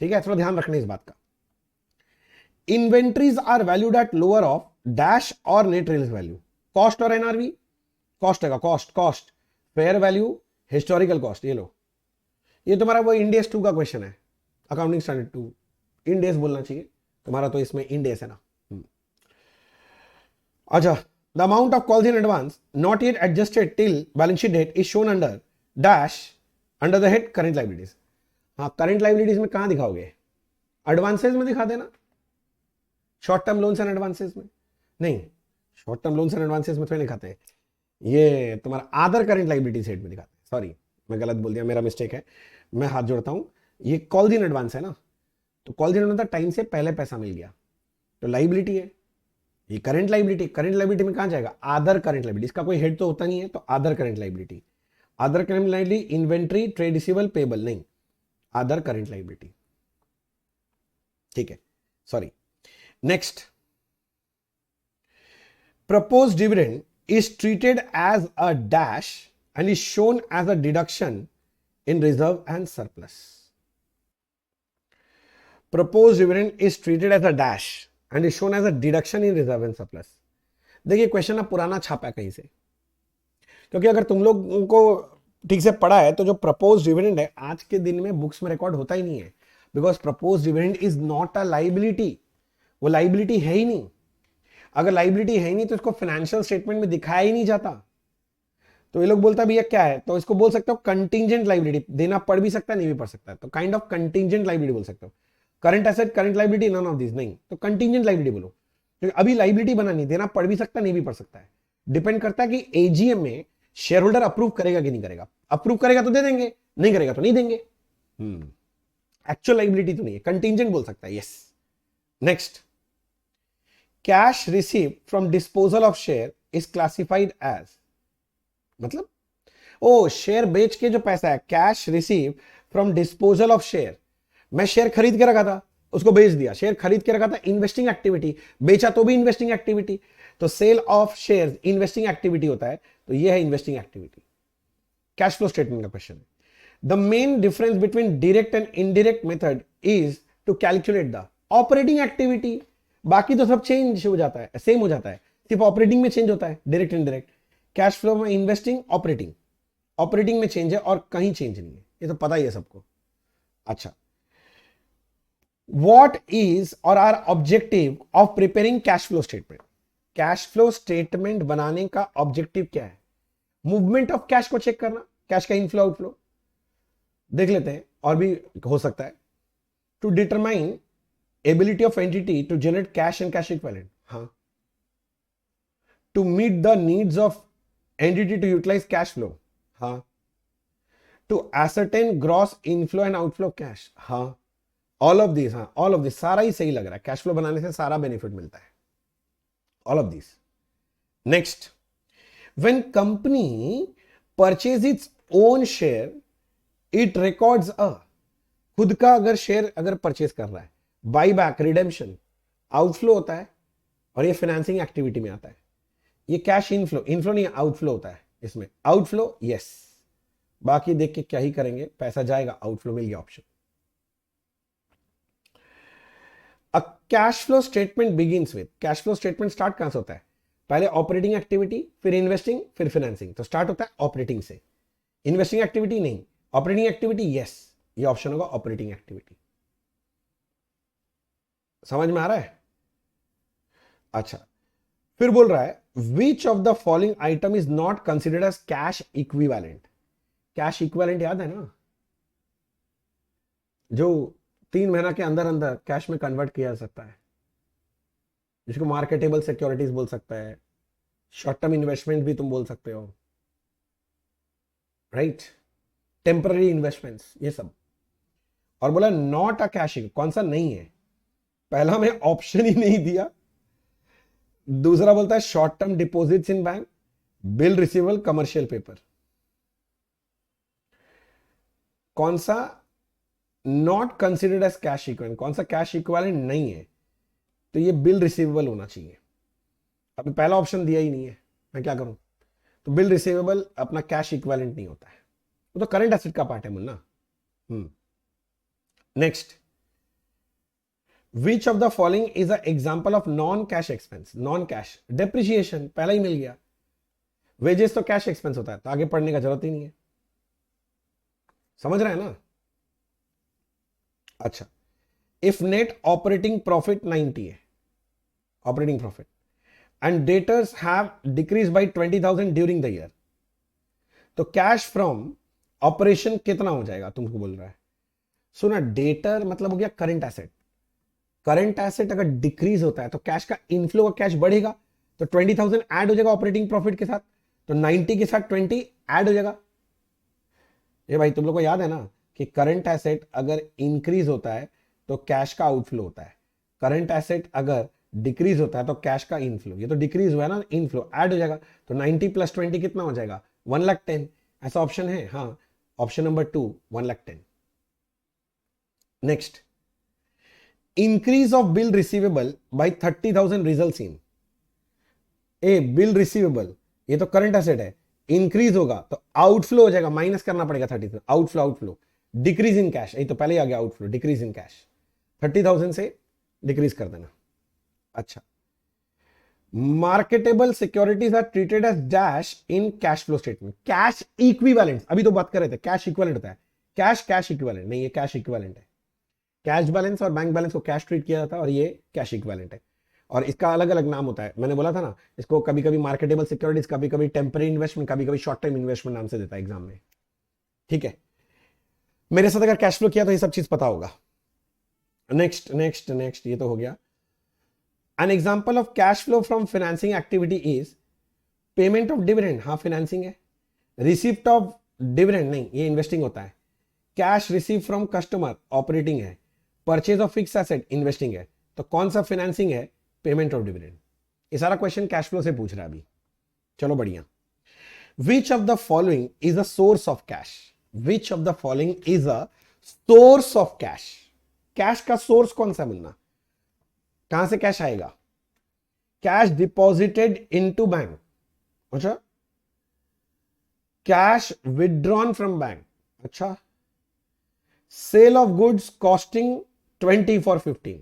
ठीक है, थोड़ा ध्यान रखना इस बात का। Inventories are valued at lower of dash और नेट सेल्स वैल्यू। कॉस्ट और एनआरवी, कॉस्ट है, cost, fair value, historical cost. ये लो, ये तुम्हारा वो इंडेस 2 का क्वेश्चन है, अकाउंटिंग स्टैंडर्ड 2, इंडेस बोलना चाहिए तुम्हारा, तो इसमें इंडेस है ना। अच्छा, the amount of calls in advance not yet adjusted till balance sheet date is shown under dash under the head current liabilities. हाँ, करेंट लायबिलिटीज में कहां दिखाओगे? एडवांसेस में दिखा देना, short term loans and advances में नहीं, short term loans and advances में थोड़ी दिखाते हैं, ये तुम्हारा अदर करेंट लायबिलिटी हेड में दिखाते हैं। सॉरी, मैं गलत बोल दिया, मेरा मिस्टेक है, मैं हाथ जोड़ता हूं। ये कॉल्स इन एडवांस है ना, तो कॉल्स इन एडवांस टाइम से पहले पैसा मिल गया तो लायबिलिटी है। ये करंट लायबिलिटी, करंट लायबिलिटी में कहां जाएगा? अदर करंट लायबिलिटी, इसका कोई हेड तो होता नहीं है, तो other current liability. Other current liability inventory, trade receivable, payable नहीं, अदर करंट लायबिलिटी। ठीक है, sorry. Next, proposed dividend is treated as a dash and is shown as a deduction in reserve and surplus. Proposed dividend is treated as a dash and is shown as a deduction in reserve and surplus. देखिए question ना पुराना छापा है कहीं से, क्योंकि अगर तुम लोगों को ठीक से पढ़ा है तो जो प्रपोज डिविडेंड है आज के दिन में बुक्स में रिकॉर्ड होता ही नहीं है, because propose dividend is not a liability, वो लाइबिलिटी है ही नहीं। अगर लाइबिलिटी है ही नहीं तो इसको फाइनेंशियल स्टेटमेंट में दिखाया ही नहीं जाता। तो ये लोग बोलता भैया क्या है, तो इसको बोल सकते हो कंटिंजेंट लाइबिलिटी, देना पड़ भी सकता है नहीं भी पड़ सकता है, तो काइंड ऑफ कंटिंजेंट लाइबिलिटी बोल सकते हो। Current asset, current liability, none of this नहीं, तो कंटिंजेंट लाइबिलिटी बोलो, क्योंकि अभी लाइबिलिटी बनानी, देना पड़ भी सकता है नहीं भी पड़ सकता है। डिपेंड करता है कि एजीएम में शेयर होल्डर अप्रूव करेगा कि नहीं करेगा। अप्रूव करेगा तो दे देंगे, नहीं करेगा तो नहीं देंगे। एक्चुअल लाइबिलिटी तो नहीं है, कंटिंजेंट बोल सकता है। Yes. Next, cash receive from disposal of share is classified as, मतलब ओ शेयर बेच के जो पैसा है, cash receive from disposal of share, मैं शेयर खरीद के रखा था उसको बेच दिया, शेयर खरीद के रखा था इन्वेस्टिंग एक्टिविटी, बेचा तो भी इन्वेस्टिंग एक्टिविटी, तो sale of shares investing activity होता है, तो ये है investing activity. Cash flow statement का क्वेश्चन है। The main difference between direct and indirect method is to calculate the operating activity. बाकी तो सब चेंज हो जाता है, सेम हो जाता है, सिर्फ ऑपरेटिंग में चेंज होता है, डायरेक्ट इनडायरेक्ट। कैश फ्लो में इन्वेस्टिंग, ऑपरेटिंग, ऑपरेटिंग में चेंज है और कहीं चेंज नहीं है, ये तो पता ही है सबको। अच्छा, what is or are objective of preparing cash flow statement? Cash flow statement बनाने का ऑब्जेक्टिव क्या है? मूवमेंट ऑफ कैश को चेक करना, कैश का इनफ्लो आउटफ्लो देख लेते हैं, और भी हो सकता है। To determine ability of entity to generate cash and cash equivalent, हाँ। To meet the needs of entity to utilise cash flow, हाँ। To ascertain gross inflow and outflow cash, हाँ। ऑल ऑफ दिस, हाँ, all of this, सारा ही सही लग रहा है। Cash flow बनाने से सारा बेनिफिट मिलता है, all of this. Next, when company purchase its own share it records a, खुद का अगर शेयर अगर परचेज कर रहा है, बाई बैक, रिडेम्पशन, आउटफ्लो होता है, और ये फाइनेंसिंग एक्टिविटी में आता है। ये कैश इनफ्लो, इनफ्लो नहीं आउटफ्लो होता है इसमें, आउटफ्लो यस, बाकी देख के क्या ही करेंगे, पैसा जाएगा, आउटफ्लो मिल गया option. A cash flow statement begins with, cash flow statement start कहां से होता है? पहले ऑपरेटिंग एक्टिविटी, फिर इन्वेस्टिंग, फिर फाइनेंसिंग, तो स्टार्ट होता है ऑपरेटिंग से। इन्वेस्टिंग एक्टिविटी नहीं, ऑपरेटिंग एक्टिविटी यस, ये ऑप्शन होगा ऑपरेटिंग एक्टिविटी। समझ में आ रहा है? अच्छा, फिर बोल रहा है which of the following item is not considered as cash equivalent. Cash equivalent याद है ना, जो 3 महीना के अंदर अंदर कैश में कन्वर्ट किया जा सकता है, जिसको मार्केटेबल सिक्योरिटीज बोल सकता है, शॉर्ट टर्म इन्वेस्टमेंट भी तुम बोल सकते हो, राइट, टेम्पररी इन्वेस्टमेंट्स, ये सब। और बोला नॉट अ कैश, कौन सा नहीं है? पहला में ऑप्शन ही नहीं दिया, दूसरा बोलता है short term deposits in bank, bill receivable, commercial paper. कौन सा not considered as cash equivalent, कौन सा कैश इक्विवेलेंट नहीं है? तो ये बिल रिसीवेबल होना चाहिए। अभी पहला ऑप्शन दिया ही नहीं है, मैं क्या करूं? तो बिल रिसीवेबल अपना कैश इक्विवेलेंट नहीं होता है, वो तो करंट एसेट का पार्ट है Munna. Next, which of the following is a example of non cash expense? Non cash, depreciation पहला ही मिल गया, वेजेस तो कैश एक्सपेंस होता है, तो आगे पढ़ने का जरूरत ही नहीं है। समझ रहे हैं ना? अच्छा, इफ नेट ऑपरेटिंग प्रॉफिट 90 है, operating profit, and debtors have decrease by 20,000 during the year, तो कैश फ्रॉम ऑपरेशन कितना हो जाएगा तुमको बोल रहा है। सुना, डेटर मतलब हो गया करंट एसेट। करंट एसेट अगर डिक्रीज होता है तो कैश का इनफ्लो का कैश बढ़ेगा, तो 20,000 ऐड हो जाएगा ऑपरेटिंग प्रॉफिट के साथ, तो 90 के साथ 20 ऐड हो जाएगा। ये भाई तुम लोग को याद है ना कि करंट एसेट अगर इंक्रीज होता है तो कैश का आउटफ्लो होता है, करंट एसेट अगर डिक्रीज होता है तो कैश का इनफ्लो। ये तो डिक्रीज हुआ है ना, इनफ्लो ऐड हो जाएगा, तो 90 प्लस 20 कितना हो जाएगा, 1,10,000। ऐसा ऑप्शन है, हाँ, option number 2 1,10,000। Next, increase of bill receivable by 30,000 results in. A bill receivable, ये तो करंट एसेट है, इंक्रीज होगा तो आउटफ्लो हो जाएगा, माइनस करना पड़ेगा 30,000, outflow outflow. Decrease in cash, ये तो पहले ही आ गया आउटफ्लो, डिक्रीज इन कैश, 30,000 से डिक्रीज कर देना। अच्छा, marketable securities are treated as dash in cash flow statement. Cash equivalent, अभी तो बात कर रहे थे कैश इक्विवेलेंट होता है, कैश इक्विवेलेंट नहीं, ये कैश इक्विवेलेंट है। कैश बैलेंस और बैंक बैलेंस को कैश ट्रीट किया जाता है और ये कैश इक्विवेलेंट है, और इसका अलग अलग नाम होता है। मैंने बोला था ना, इसको कभी कभी मार्केटेबल सिक्योरिटीज, कभी कभी टेम्पररी इन्वेस्टमेंट, कभी कभी शॉर्ट टर्म इन्वेस्टमेंट नाम से देता है एग्जाम में। ठीक है, मेरे साथ अगर कैश फ्लो किया तो ये सब चीज पता होगा। नेक्स्ट नेक्स्ट नेक्स्ट, ये तो हो गया। An example of cash flow from financing activity is payment of dividend, हाँ फाइनेंसिंग है। रिसिप्ट ऑफ डिविडेंड नहीं, ये इन्वेस्टिंग होता है। Cash receive from customer operating है। Purchase of fix asset investing है। तो कौन सा फाइनेंसिंग है, पेमेंट ऑफ डिविडेंड। ये सारा क्वेश्चन कैश फ्लो से पूछ रहा है अभी। चलो बढ़िया। Which of the following is a source of cash, which of the following is a source of cash. Cash का सोर्स कौन सा बनना, कहां से कैश आएगा। कैश डिपॉजिटेड इनटू बैंक, अच्छा। कैश विदड्रॉन फ्रॉम बैंक, अच्छा। Sale of goods costing 20 for 15।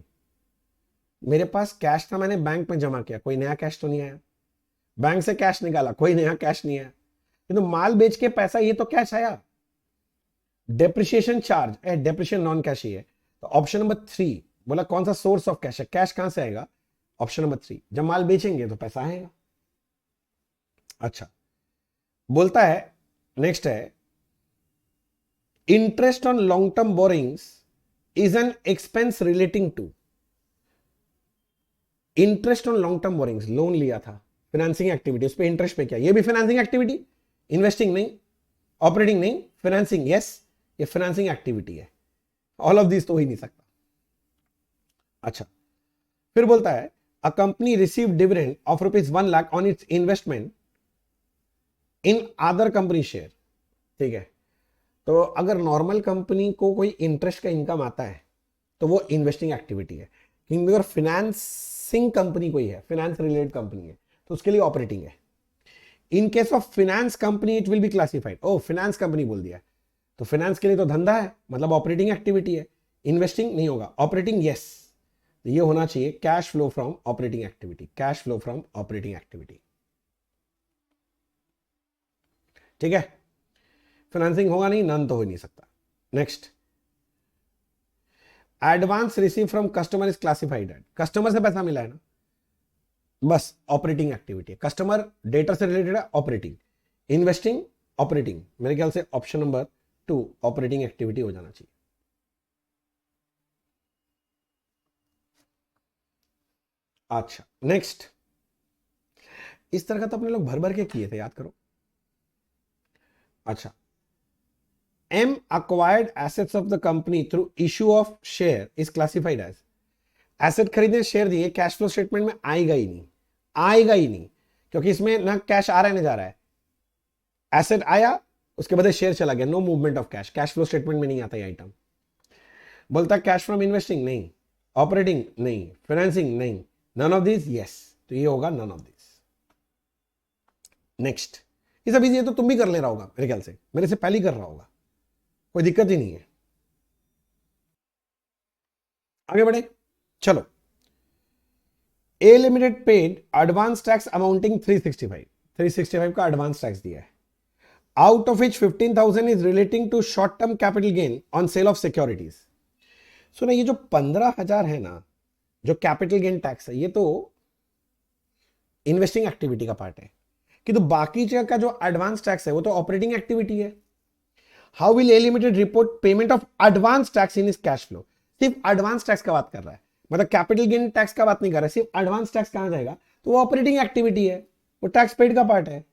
मेरे पास कैश था, मैंने बैंक में जमा किया, कोई नया कैश तो नहीं आया। बैंक से कैश निकाला, कोई नया कैश नहीं आया, किंतु तो माल बेच के पैसा, ये तो कैश आया। Depreciation charge, depreciation non cash ही है। तो ऑप्शन नंबर 3 बोला कौन सा सोर्स ऑफ कैश है, कैश कहां से आएगा, ऑप्शन नंबर 3। जब माल बेचेंगे तो पैसा आएगा। अच्छा, बोलता है नेक्स्ट है, interest on long term borrowings is an expense relating to. Interest on long term borrowings, loan लिया था, फाइनेंसिंग एक्टिविटी, उस पर इंटरेस्ट पे क्या, ये भी फाइनेंसिंग एक्टिविटी, इन्वेस्टिंग नहीं, ऑपरेटिंग नहीं, फाइनेंसिंग, यस ये फाइनेंसिंग एक्टिविटी है। ऑल ऑफ दिस तो हो ही नहीं सकता। अच्छा, फिर बोलता है a company receive dividend of ₹1,00,000 on it's investment in other company share. ठीक है, तो अगर नॉर्मल कंपनी को कोई इंटरेस्ट का इनकम आता है तो वो इन्वेस्टिंग एक्टिविटी है, लेकिन अगर फाइनेंसिंग कंपनी कोई है, फाइनेंस रिलेटेड कंपनी है, तो उसके लिए ऑपरेटिंग है। In case of finance company it will be classified, ओ फाइनेंस कंपनी बोल दिया, तो फाइनेंस के लिए तो धंधा है, मतलब ऑपरेटिंग एक्टिविटी है, इन्वेस्टिंग नहीं होगा, ऑपरेटिंग यस। तो ये होना चाहिए cash flow from operating activity, cash flow from operating activity. ठीक है, फाइनेंसिंग होगा नहीं, नन तो हो नहीं सकता। Next, advance receive from customer is classified at, customer से पैसा मिला है ना, बस ऑपरेटिंग एक्टिविटी है। कस्टमर डेटा से रिलेटेड है, ऑपरेटिंग। इन्वेस्टिंग ऑपरेटिंग, मेरे ख्याल से ऑप्शन नंबर 2 ऑपरेटिंग एक्टिविटी हो जाना चाहिए। अच्छा, नेक्स्ट, इस तरह का तो अपने लोग भर भर के किए थे, याद करो। अच्छा, M acquired assets of the company through issue of share is classified as, asset खरीदने शेयर दिए, कैश फ्लो स्टेटमेंट में आएगा ही नहीं, आएगा ही नहीं, क्योंकि इसमें ना कैश आ रहा है ना जा रहा है। एसेट आया, उसके बाद शेयर चला गया, no movement of cash, cash flow statement में नहीं आता ये आइटम। बोलता कैश फ्रॉम इन्वेस्टिंग नहीं, ऑपरेटिंग नहीं, फाइनेंसिंग नहीं, नन ऑफ दिस यस, तो ये होगा नन ऑफ दिस। नेक्स्ट, ये सब ये तो तुम भी कर ले रहा होगा मेरे ख्याल से, मेरे से पहले ही कर रहा होगा, कोई दिक्कत ही नहीं है। आगे बढ़े, चलो। A limited paid advance tax amounting 365 का एडवांस टैक्स दिया है, out of which 15,000 is relating to short term capital gain on sale of securities. सुना, ये जो 15,000 है ना, जो कैपिटल गेन टैक्स है, ये तो इन्वेस्टिंग एक्टिविटी का पार्ट है, कि तो बाकी का जो एडवांस टैक्स है वो तो ऑपरेटिंग एक्टिविटी है। How will A limited report payment of advance tax in इस कैश फ्लो? सिर्फ एडवांस टैक्स का बात कर रहा है, मतलब कैपिटल गेन टैक्स का बात नहीं कर रहा है, सिर्फ एडवांस टैक्स कहां जाएगा? तो वो ऑपरेटिंग एक्टिविटी है, वो टैक्स पेड का पार्ट है।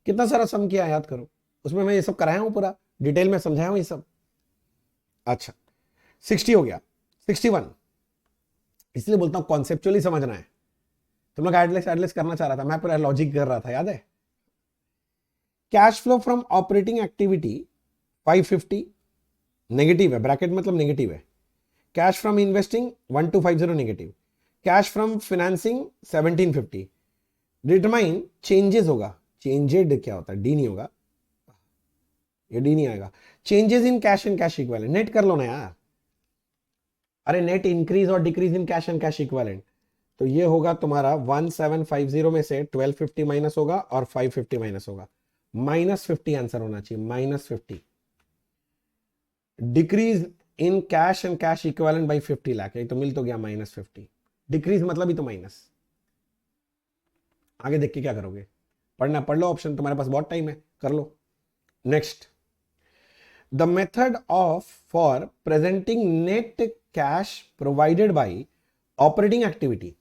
कितना सारा सम किया याद करो, उसमें मैं ये सब कराया हूं, पूरा डिटेल में समझाया हूं ये सब। अच्छा 60 हो गया, 61, इसलिए बोलता हूं कॉन्सेप्चुअली समझना है। तुम लोग एडलेस एडलेस करना चाह रहा था, मैं पूरा लॉजिक कर रहा था, याद है? Cash flow from operating activity 550 negative है, ब्रैकेट मतलब नेगेटिव है। Cash from investing 1250 negative. Cash from financing 1750। Determine changes होगा, चेंजेड क्या होता है, डी नहीं होगा, ये डी नहीं आएगा। Changes in cash and cash equivalent, net कर लो ना यार। अरे नेट इंक्रीज और decrease in cash and cash equivalent, तो ये होगा तुम्हारा 1750 में से 1250 माइनस होगा और 550 माइनस होगा, -50 आंसर होना चाहिए, -50। Decrease in cash and cash equivalent by 50 lakh, तो मिल तो गया -50। डिक्रीज मतलब ही तो माइनस। आगे देख के क्या करोगे, पढ़ना पढ़ लो, ऑप्शन तुम्हारे पास बहुत टाइम है, कर लो। Next, the method of for presenting net cash provided by operating activity.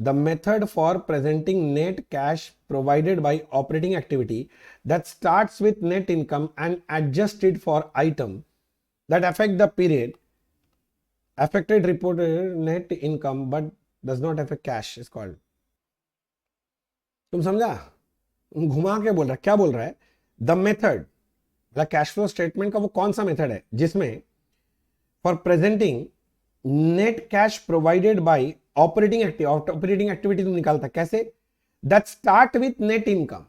The method for presenting net cash provided by operating activity that starts with net income and adjusted for item that affect the period affected reported net income but does not affect cash is called. तुम समझा? घुमा के बोल रहा है, क्या बोल रहा है? द मेथड, मतलब कैश फ्लो स्टेटमेंट का वो कौन सा मेथड है जिसमें for presenting net cash provided by operating activity तुम निकालता कैसे? That start with net income,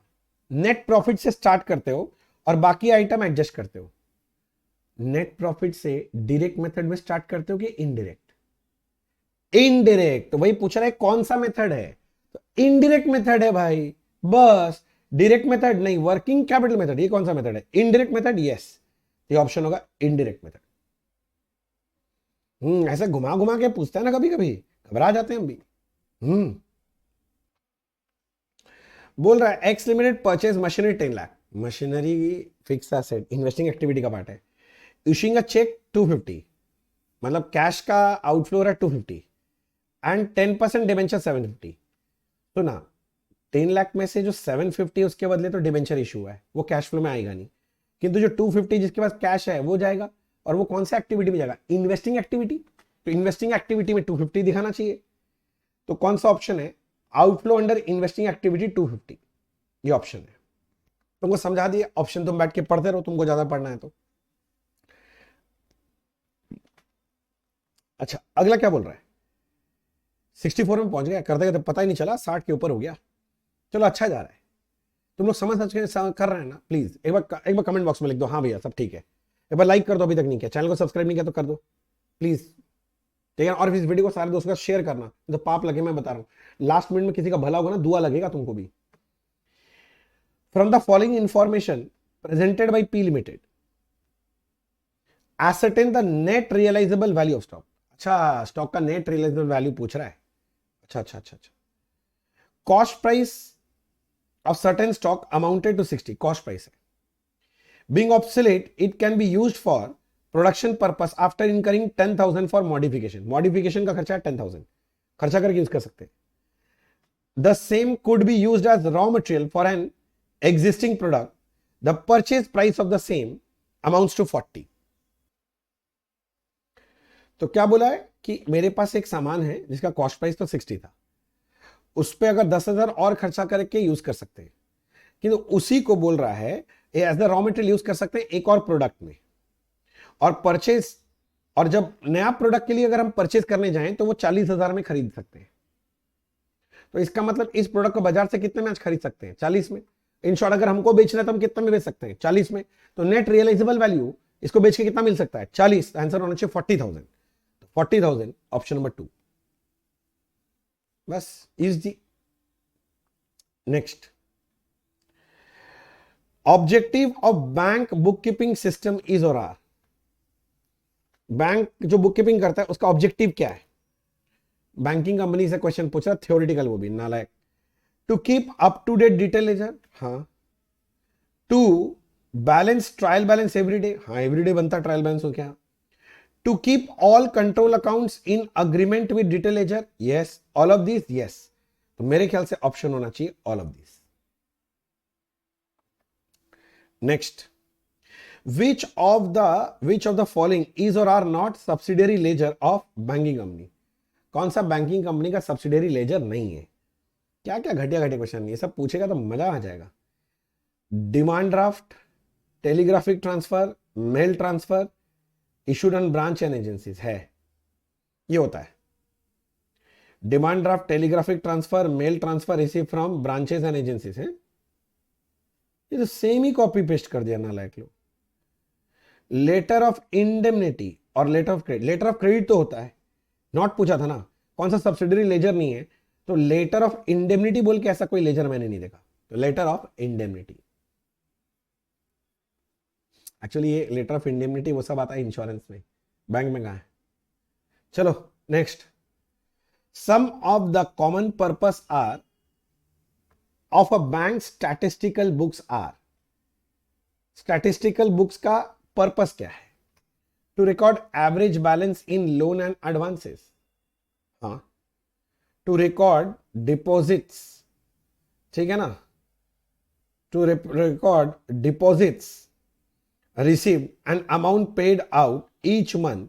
net profit से स्टार्ट करते हो और बाकी आइटम एडजस्ट करते हो। नेट प्रॉफिट से डायरेक्ट मेथड में स्टार्ट करते हो कि इनडायरेक्ट? इनडायरेक्ट, तो वही पूछ रहा है कौन सा मेथड है, तो इनडायरेक्ट मेथड है भाई, बस। डायरेक्ट मेथड नहीं, वर्किंग कैपिटल मेथड, ये कौन सा मेथड है? इनडायरेक्ट मेथड, यस, ये ऑप्शन होगा इनडायरेक्ट मेथड। ऐसे घुमा घुमा के पूछता है ना, कभी कभी घबरा जाते हैं हम भी। बोल रहा है x limited purchase machinery 10 lakh, machinery fix asset investing activity का पार्ट है। इशूइंग अ चेक 250, मतलब कैश का आउटफ्लो है 250 एंड 10% डिबेंचर 750। तो ना 10 लाख में से जो 750 उसके बदले तो डिबेंचर इशू है, वो कैश फ्लो में आएगा नहीं, किंतु जो 250 जिसके पास कैश है वो जाएगा। और वो कौन सा एक्टिविटी में जाएगा? इन्वेस्टिंग एक्टिविटी, तो इन्वेस्टिंग एक्टिविटी में 250 दिखाना चाहिए। तो कौन सा ऑप्शन है? आउटफ्लो अंडर इन्वेस्टिंग एक्टिविटी 250, ये ऑप्शन है। तुमको समझा दिया, ऑप्शन तुम बैठ के पढ़ते रहो, तुमको ज्यादा पढ़ना है तो। अच्छा अगला क्या बोल रहा है? 64 में पहुंच गया, करते करते पता ही नहीं चला 60 के ऊपर हो गया। चलो अच्छा जा रहा है, तुम लोग समझ कर रहे हैं ना? प्लीज एक बार कमेंट बॉक्स में लिख दो हाँ भैया सब ठीक है। एक बार लाइक कर दो, अभी तक नहीं किया, चैनल को सब्सक्राइब नहीं किया तो कर दो प्लीज, ठीक है? और इस वीडियो को सारे दोस्तों का शेयर करना, तो पाप लगे, मैं बता रहा हूं, लास्ट मिनट में किसी का भला होगा ना, दुआ लगेगा तुमको भी। From the following information presented by P limited ascertain the net realisable value of stock. अच्छा स्टॉक का नेट रियलाइजेबल वैल्यू पूछ रहा है। अच्छा। Cost price of certain stock amounted to 60, cost price है। Being obsolete, it can be used for production purpose after incurring 10,000 for modification. Modification का खर्चा है 10,000, खर्चा करके यूज कर सकते हैं। The same could be used as raw material for an existing product. The purchase price of the same amounts to 40. तो क्या बोला है कि मेरे पास एक सामान है जिसका कॉस्ट प्राइस तो 60 था, उस पर अगर 10,000 और खर्चा करके यूज कर सकते हैं, किंतु उसी को बोल रहा है as the raw material use कर सकते हैं एक और प्रोडक्ट में, और परचेज, और जब नया प्रोडक्ट के लिए अगर हम परचेज करने जाएं तो वो 40,000 में खरीद सकते हैं। तो इसका मतलब इस प्रोडक्ट को बाजार से कितने में आज खरीद सकते हैं? 40 में। इन शॉर्ट अगर हमको बेचना है तो हम कितने में बेच सकते हैं? 40 में। तो नेट रियलाइजेबल वैल्यू इसको बेच के कितना मिल सकता है? 40। आंसर होना चाहिए 40,000। 40,000 ऑप्शन नंबर 2, बस easy. Next, objective of bank book keeping system is or are. Bank जो बुक कीपिंग करता है उसका ऑब्जेक्टिव क्या है? बैंकिंग कंपनी से क्वेश्चन पूछ रहा, थ्योरेटिकल, वो भी नालायक। To keep up to date detail ledger, हाँ। To balance trial balance everyday, हाँ एवरीडे बनता ट्रायल बैलेंस हो क्या? To keep all control accounts in agreement with detail ledger, yes. All of this, yes. तो मेरे ख्याल से ऑप्शन होना चाहिए all of this. Next, which of the following is or are not subsidiary ledger of banking company? कौन सा banking company का subsidiary laser नहीं है? क्या क्या घटिया घटिया क्वेश्चन, ये सब पूछेगा तो मजा आ जाएगा। Demand draft, telegraphic transfer, mail transfer, issued on branch and agencies है, ये होता है। Demand draft, telegraphic transfer, mail transfer receive from branches and agencies है। ये तो सेम ही कॉपी पेस्ट कर दिया नालायक लोग। लेटर ऑफ इंडेमनिटी और letter of credit, letter of credit तो होता है, नॉट पूछा था ना, कौन सा सब्सिडरी लेजर नहीं है, तो लेटर ऑफ इंडेमनिटी बोल के ऐसा कोई लेजर मैंने नहीं देखा, तो लेटर ऑफ इंडेमनिटी। एक्चुअली ये लेटर ऑफ इंडेमनिटी वो सब आता है इंश्योरेंस में, बैंक में कहां है। चलो next, some of the common purpose are of a bank statistical books are, statistical books का पर्पस क्या है? To record average balance in loan and advances, हाँ। टू रिकॉर्ड डिपॉजिट्स, ठीक है ना, to record deposits receive and amount paid out each month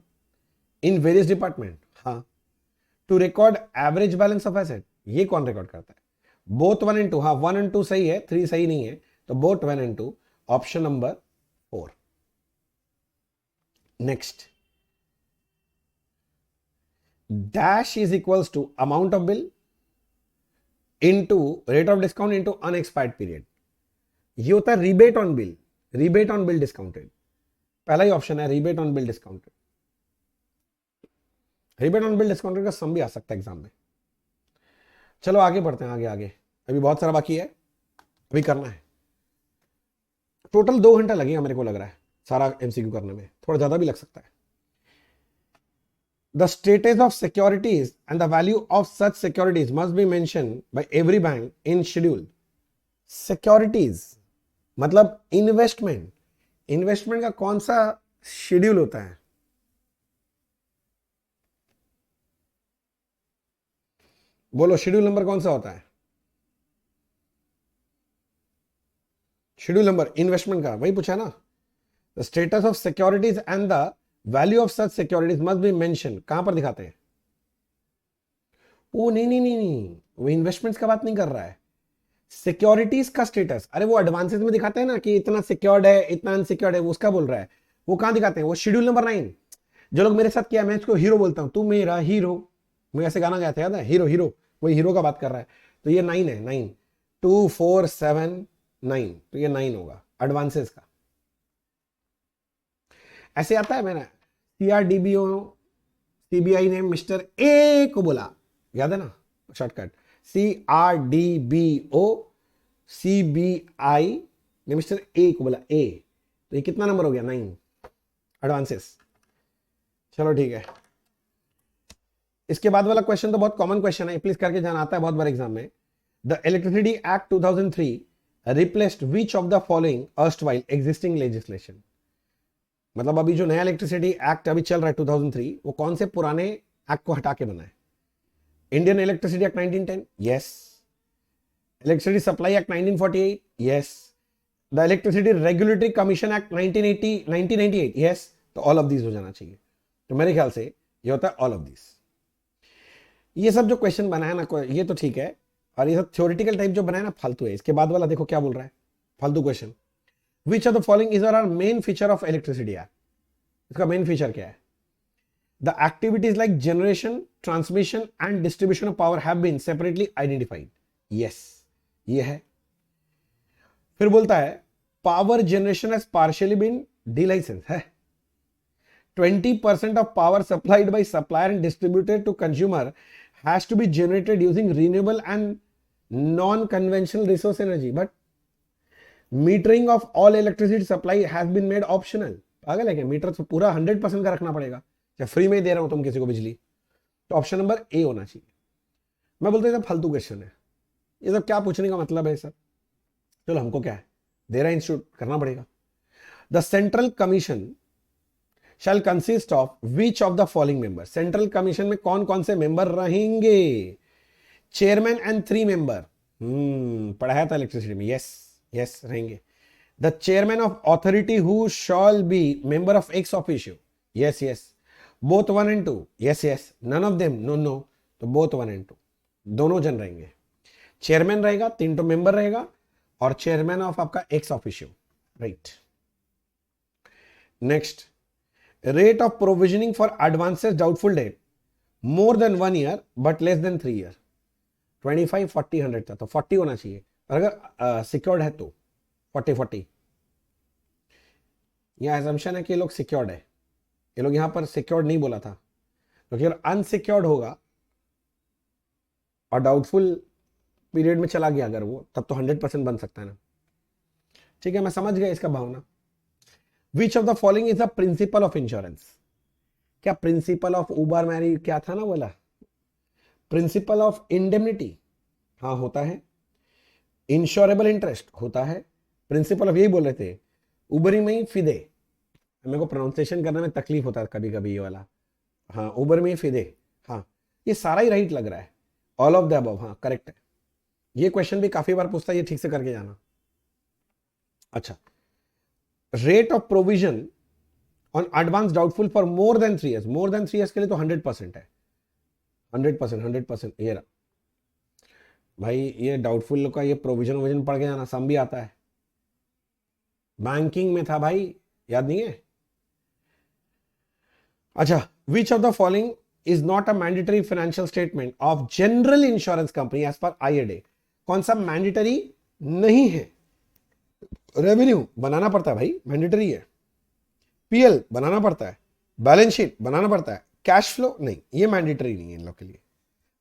in various department, हाँ। To record average balance of asset, ये कौन record करता है? Both 1 and 2, हाँ 1 and 2 सही है, 3 सही नहीं है, तो both 1 and 2, option number 4। Next, dash is equals to amount of bill into rate of discount into unexpired period, ये होता है rebate on bill, rebate on bill discounted, पहला ही ऑप्शन है rebate on bill discounted. Rebate on bill discounted का sum भी आ सकता है एग्जाम में। चलो आगे बढ़ते हैं, आगे आगे, अभी बहुत सारा बाकी है, अभी करना है। टोटल 2 घंटा लगेगा मेरे को लग रहा है सारा एमसीक्यू करने में, थोड़ा ज्यादा भी लग सकता है। The status of securities and the value of such securities must be mention by every bank in schedule. Securities मतलब इन्वेस्टमेंट, इन्वेस्टमेंट का कौन सा शेड्यूल होता है? बोलो शेड्यूल नंबर कौन सा होता है? शेड्यूल नंबर इन्वेस्टमेंट का वही पूछा ना। The status of securities and the value of such securities must be mention, कहां पर दिखाते हैं? ओ नहीं नहीं नहीं नहीं, वो इन्वेस्टमेंट्स का बात नहीं कर रहा है, सिक्योरिटीज का स्टेटस। अरे वो एडवांसेस में दिखाते हैं ना कि इतना सिक्योर्ड है, इतना अनसिक्योर्ड है, वो उसका बोल रहा है। वो कहां दिखाते हैं? वो शेड्यूल नंबर 9। जो लोग मेरे साथ किया, मैं इसको हीरो बोलता हूं, तू मेरा हीरो, मैं ऐसे गाना गाया था, याद है? हीरो हीरो, वही हीरो का बात कर रहा है। तो ये 9 है, 9, 2 4 7 9, तो ये 9 होगा एडवांसेस का। ऐसे आता है, मैंने सीआरडीबीओ सीबीआई ने मिस्टर ए को बोला, याद है ना शॉर्टकट, CRDBO CBI ने मिस्टर ए को बोला ए, तो ये कितना नंबर हो गया? 9 एडवांसेस। चलो ठीक है, इसके बाद वाला क्वेश्चन तो बहुत कॉमन क्वेश्चन है, प्लीज करके जाना, आता है बहुत बार एग्जाम में। The electricity act 2003 replaced which of the following erstwhile existing legislation. मतलब अभी जो नया इलेक्ट्रिसिटी एक्ट अभी चल रहा है 2003, वो कौन से पुराने एक्ट को हटा के बना है? Indian electricity act 1910, yes. Electricity supply act 1948, yes. The electricity regulatory commission act 1998, yes. तो ऑल ऑफ दिस हो जाना चाहिए, तो मेरे ख्याल से ये होता है ऑल ऑफ दिस। ये सब जो क्वेश्चन बनाया ना, ये तो ठीक है, और ये सब थ्योरेटिकल टाइप जो बनाया ना, फालतू है। इसके बाद वाला देखो क्या बोल रहा है, फालतू question. Which of the following is are main feature of electricity act? इसका मेन फीचर क्या है? The activities like generation, transmission and distribution of power have been separately identified, yes, ये है। फिर बोलता है power generation has partially been delicense है। 20% of power supplied by supplier and distributed to consumer has to be generated using renewable and non-conventional resource energy, but metering of all electricity supply has been made optional. पागल है क्या? Metre तो पूरा 100% का रखना पड़ेगा, या फ्री में ही दे रहा हूं तुम किसी को बिजली। तो ऑप्शन नंबर ए होना चाहिए। मैं बोलता हूँ फालतू क्वेश्चन है ये सब, क्या पूछने का मतलब है सर? चलो हमको क्या है, दे रहा है इंस्टीट्यूट, करना पड़ेगा। The central commission shall consist of which of the following member. Central commission में कौन कौन से मेंबर रहेंगे? Chairman and 3 member. पढ़ाया था इलेक्ट्रिसिटी में। यस यस रहेंगे। The chairman of authority who shall be member of ex officio. Yes yes. Both 1 and 2। Yes yes. None of them. No no. तो बोथ 1 and 2 दोनों जन रहेंगे। Chairman रहेगा, 3 तो मेंबर रहेगा, और चेयरमैन ऑफ आपका ex officio. Right. Next, rate of provisioning for advances doubtful debt more than 1 year but less than 3 year। 25, 40, 100 था, तो 40 होना चाहिए। और अगर सिक्योर्ड है तो 40। यह एजम्पशन है कि ये लोग सिक्योर्ड है। ये लोग यहां पर सिक्योर्ड नहीं बोला था, क्योंकि अगर अनसिक्योर्ड होगा और डाउटफुल पीरियड में चला गया अगर वो, तब तो 100% बन सकता है ना। ठीक है, मैं समझ गया इसका भावना। Which of the following is the principle of insurance. क्या प्रिंसिपल ऑफ उबर मैरी क्या था ना बोला, प्रिंसिपल ऑफ इंडेमनिटी, हाँ होता है। इंश्योरेबल इंटरेस्ट होता है। प्रिंसिपल ऑफ, यही बोल रहे थे, उबरी में ही फिदे। मेरे को प्रोनाउंसिएशन करने में तकलीफ होता है कभी कभी ये वाला। हाँ, उबर में ही फिदे। हाँ, ये सारा ही राइट लग रहा है। ऑल ऑफ द अबव, हाँ करेक्ट है। ये क्वेश्चन भी काफी बार पूछता है, ये ठीक से करके जाना। अच्छा, rate of provision on advance doubtful for more than 3 years। More than 3 years के लिए तो 100% है। 100%। ये रहा भाई, ये डाउटफुल का ये प्रोविजन वोविजन पढ़ के जाना, सम भी आता है, बैंकिंग में था भाई, याद नहीं है? अच्छा, which of the following is not a mandatory financial statement of general insurance company as per IRDAI। कौन सा मैंडेटरी नहीं है? रेवेन्यू बनाना पड़ता है भाई, मैंडेटरी है। PL बनाना पड़ता है, बैलेंस शीट बनाना पड़ता है, कैश फ्लो नहीं, ये मैंडेटरी नहीं है इन लोग के लिए।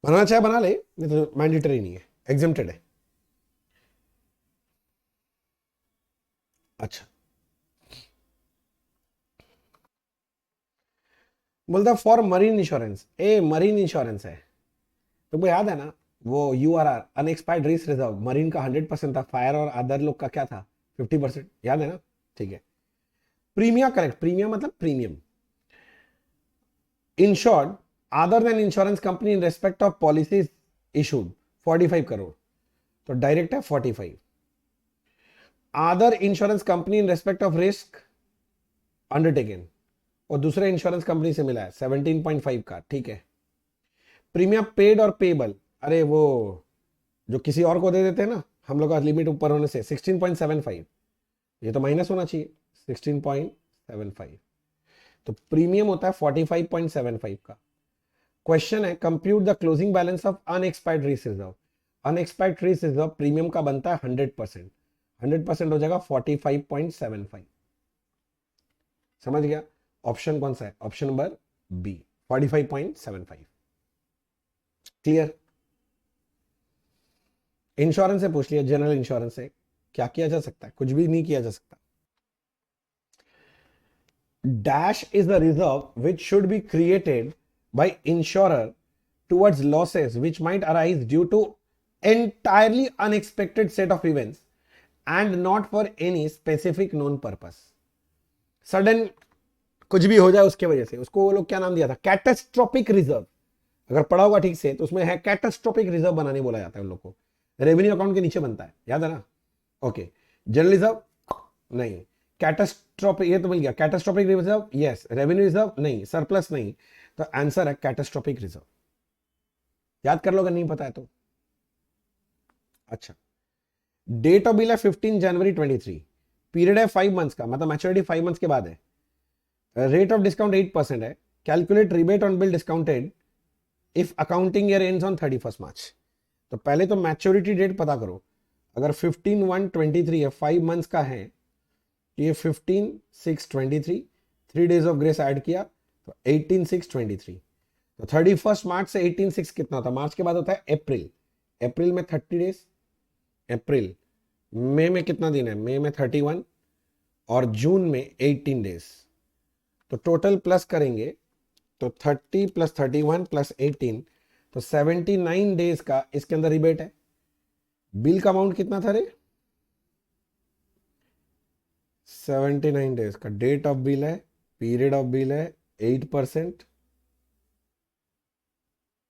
बनाना चाहे बना ले, नहीं तो मैंडेटरी नहीं है, एग्जेम्प्टेड है। अच्छा, बोलता for marine insurance. A marine insurance है, तुमको याद है ना वो URR, unexpired risk reserve, marine का 100% था, फायर और अदर लोग का क्या था 50%, याद है ना? ठीक है। प्रीमिया करेक्ट, प्रीमियम मतलब premium. Insured other than insurance company in respect of policies issued 45 crore, तो डायरेक्ट है 45। Other insurance company in respect of risk undertaken, और दूसरे इंश्योरेंस कंपनी से मिला है 17.5 का, ठीक है। प्रीमियम पेड और पेबल, अरे वो जो किसी और को दे देते हैं ना, हम लोग का लिमिट ऊपर होने से 16.75, ये तो माइनस होना चाहिए 16.75, तो प्रीमियम होता है 45.75 का। क्वेश्चन है compute the closing balance of unexpired risk reserve. Unexpired risk reserve premium का बनता है 100%, 100% हो जाएगा 45.75। समझ गया? ऑप्शन कौन सा है? Option number B, 45.75। Clear? Insurance से पूछ लिया, जनरल इंश्योरेंस से क्या किया जा सकता है? कुछ भी नहीं किया जा सकता। Dash is the reserve which should be created by insurer towards losses which might arise due to entirely unexpected set of events and not for any specific known purpose। Sudden कुछ भी हो जाए उसके वजह से, उसको वो लोग क्या नाम दिया था? Catastrophic reserve. अगर पढ़ा होगा ठीक से तो उसमें है कैटास्ट्रोफिक रिजर्व बनाने बोला जाता है उन लोग को। रेवेन्यू अकाउंट के नीचे बनता है, याद है ना? ओके, जनरल रिजर्व नहीं, कैटास्ट्रोफिक ये तो मिल गया। Catastrophic reserve yes, revenue reserve नहीं, सरप्लस नहीं, तो आंसर है कैटास्ट्रोफिक रिजर्व। याद कर लो अगर नहीं पता है तो। अच्छा, डेट ऑफ बिल है 15 जनवरी 23, पीरियड है 5 मंथ्स का, मतलब मैच्योरिटी 5 मंथ्स के बाद है। रेट ऑफ डिस्काउंट 8% है। Calculate rebate on bill discounted if accounting year ends on 31 मार्च। तो पहले तो मैच्योरिटी डेट पता करो। अगर 15/1/23 है, 5 मंथ्स का है, तो ये 15/6/23, 3 डेज ऑफ ग्रेस ऐड किया तो 18/6/23। तो 31 मार्च से 18/6 कितना होता है? मार्च के बाद होता है अप्रैल। अप्रैल में 30 डेज, अप्रैल। मई में कितना दिन है? मई में 31, और जून में 18 डेज। तो टोटल प्लस करेंगे तो 30 प्लस 31 प्लस 18, तो 79 डेज का इसके अंदर रिबेट है। बिल का अमाउंट कितना था रे? 79 डेज का। डेट ऑफ बिल है, पीरियड ऑफ बिल है 8%।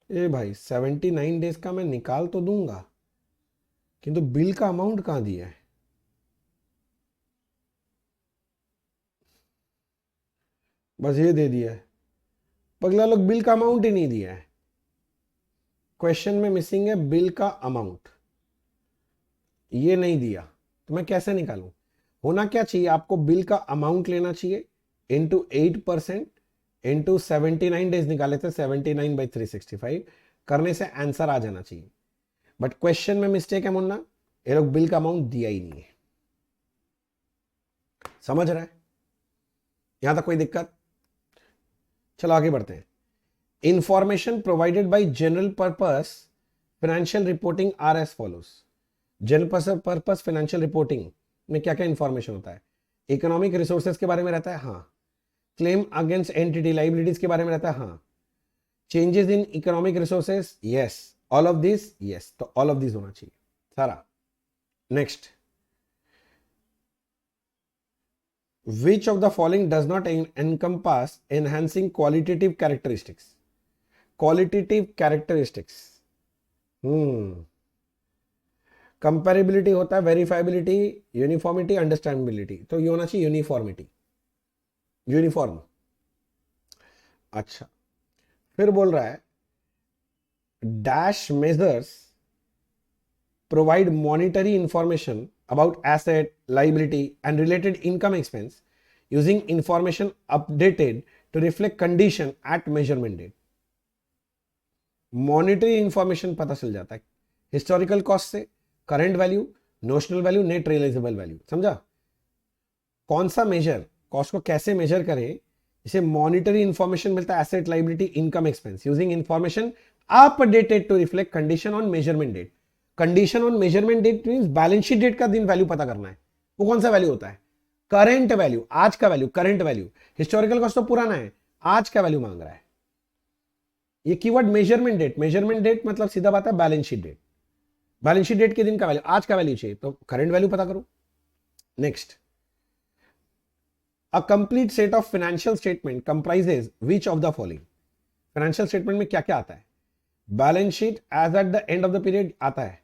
ए भाई 79 डेज का मैं निकाल तो दूंगा, किंतु बिल का अमाउंट कहां दिया है? बस ये दे दिया है। पगला लोग बिल का अमाउंट ही नहीं दिया है। क्वेश्चन में मिसिंग है बिल का अमाउंट, ये नहीं दिया तो मैं कैसे निकालूं? होना क्या चाहिए आपको? बिल का अमाउंट लेना चाहिए इंटू 8% इंटू 79 डेज निकाले थे, 79/365 करने से आंसर आ जाना चाहिए। बट क्वेश्चन में मिस्टेक है मुन्ना, ये लोग बिल का अमाउंट दिया ही नहीं है। समझ रहा है? यहां तक कोई दिक्कत? चलो आगे बढ़ते हैं। Information provided by general purpose financial reporting R S follows. General purpose financial reporting में क्या क्या इंफॉर्मेशन होता है? इकोनॉमिक रिसोर्सेज के बारे में रहता है, हाँ। क्लेम अगेंस्ट एंटिटी लाइबिलिटीज के बारे में रहता है, हाँ। Changes in economic resources, yes. All of this, yes. तो ऑल ऑफ दिस होना चाहिए सारा। Next, which of the following does not encompass enhancing qualitative characteristics? Qualitative characteristics, comparability होता है, वेरीफाइबिलिटी, यूनिफॉर्मिटी, अंडरस्टैंडेबिलिटी। तो ये होना चाहिए यूनिफॉर्मिटी, यूनिफॉर्म। अच्छा, फिर बोल रहा है dash measures provide monetary information about asset, liability and related income expense using information updated to reflect condition at measurement date. Monetary information पता चल जाता है हिस्टोरिकल कॉस्ट से, current value, notional value, net realisable value. समझा? कौन सा major, cost को कैसे मेजर करें, इसे मॉनिटरी इंफॉर्मेशन मिलता है, asset, liability, income, expense, using information updated to reflect condition on measurement date. Condition on measurement date means balance sheet date का दिन वैल्यू पता करना है। वो कौन सा वैल्यू होता है? करंट वैल्यू, आज का value, current value. Historical cost तो पुराना है, आज का वैल्यू मांग रहा है। ये keyword measurement date, measurement date मतलब सीधा बात है balance sheet date. Balance sheet date के दिन का वैल्यू, आज का वैल्यू चाहिए तो करंट वैल्यू पता करो। Next, a complete set of financial statement comprises which of the following. Financial statement में क्या क्या आता है? Balance sheet as at the end of the period आता है,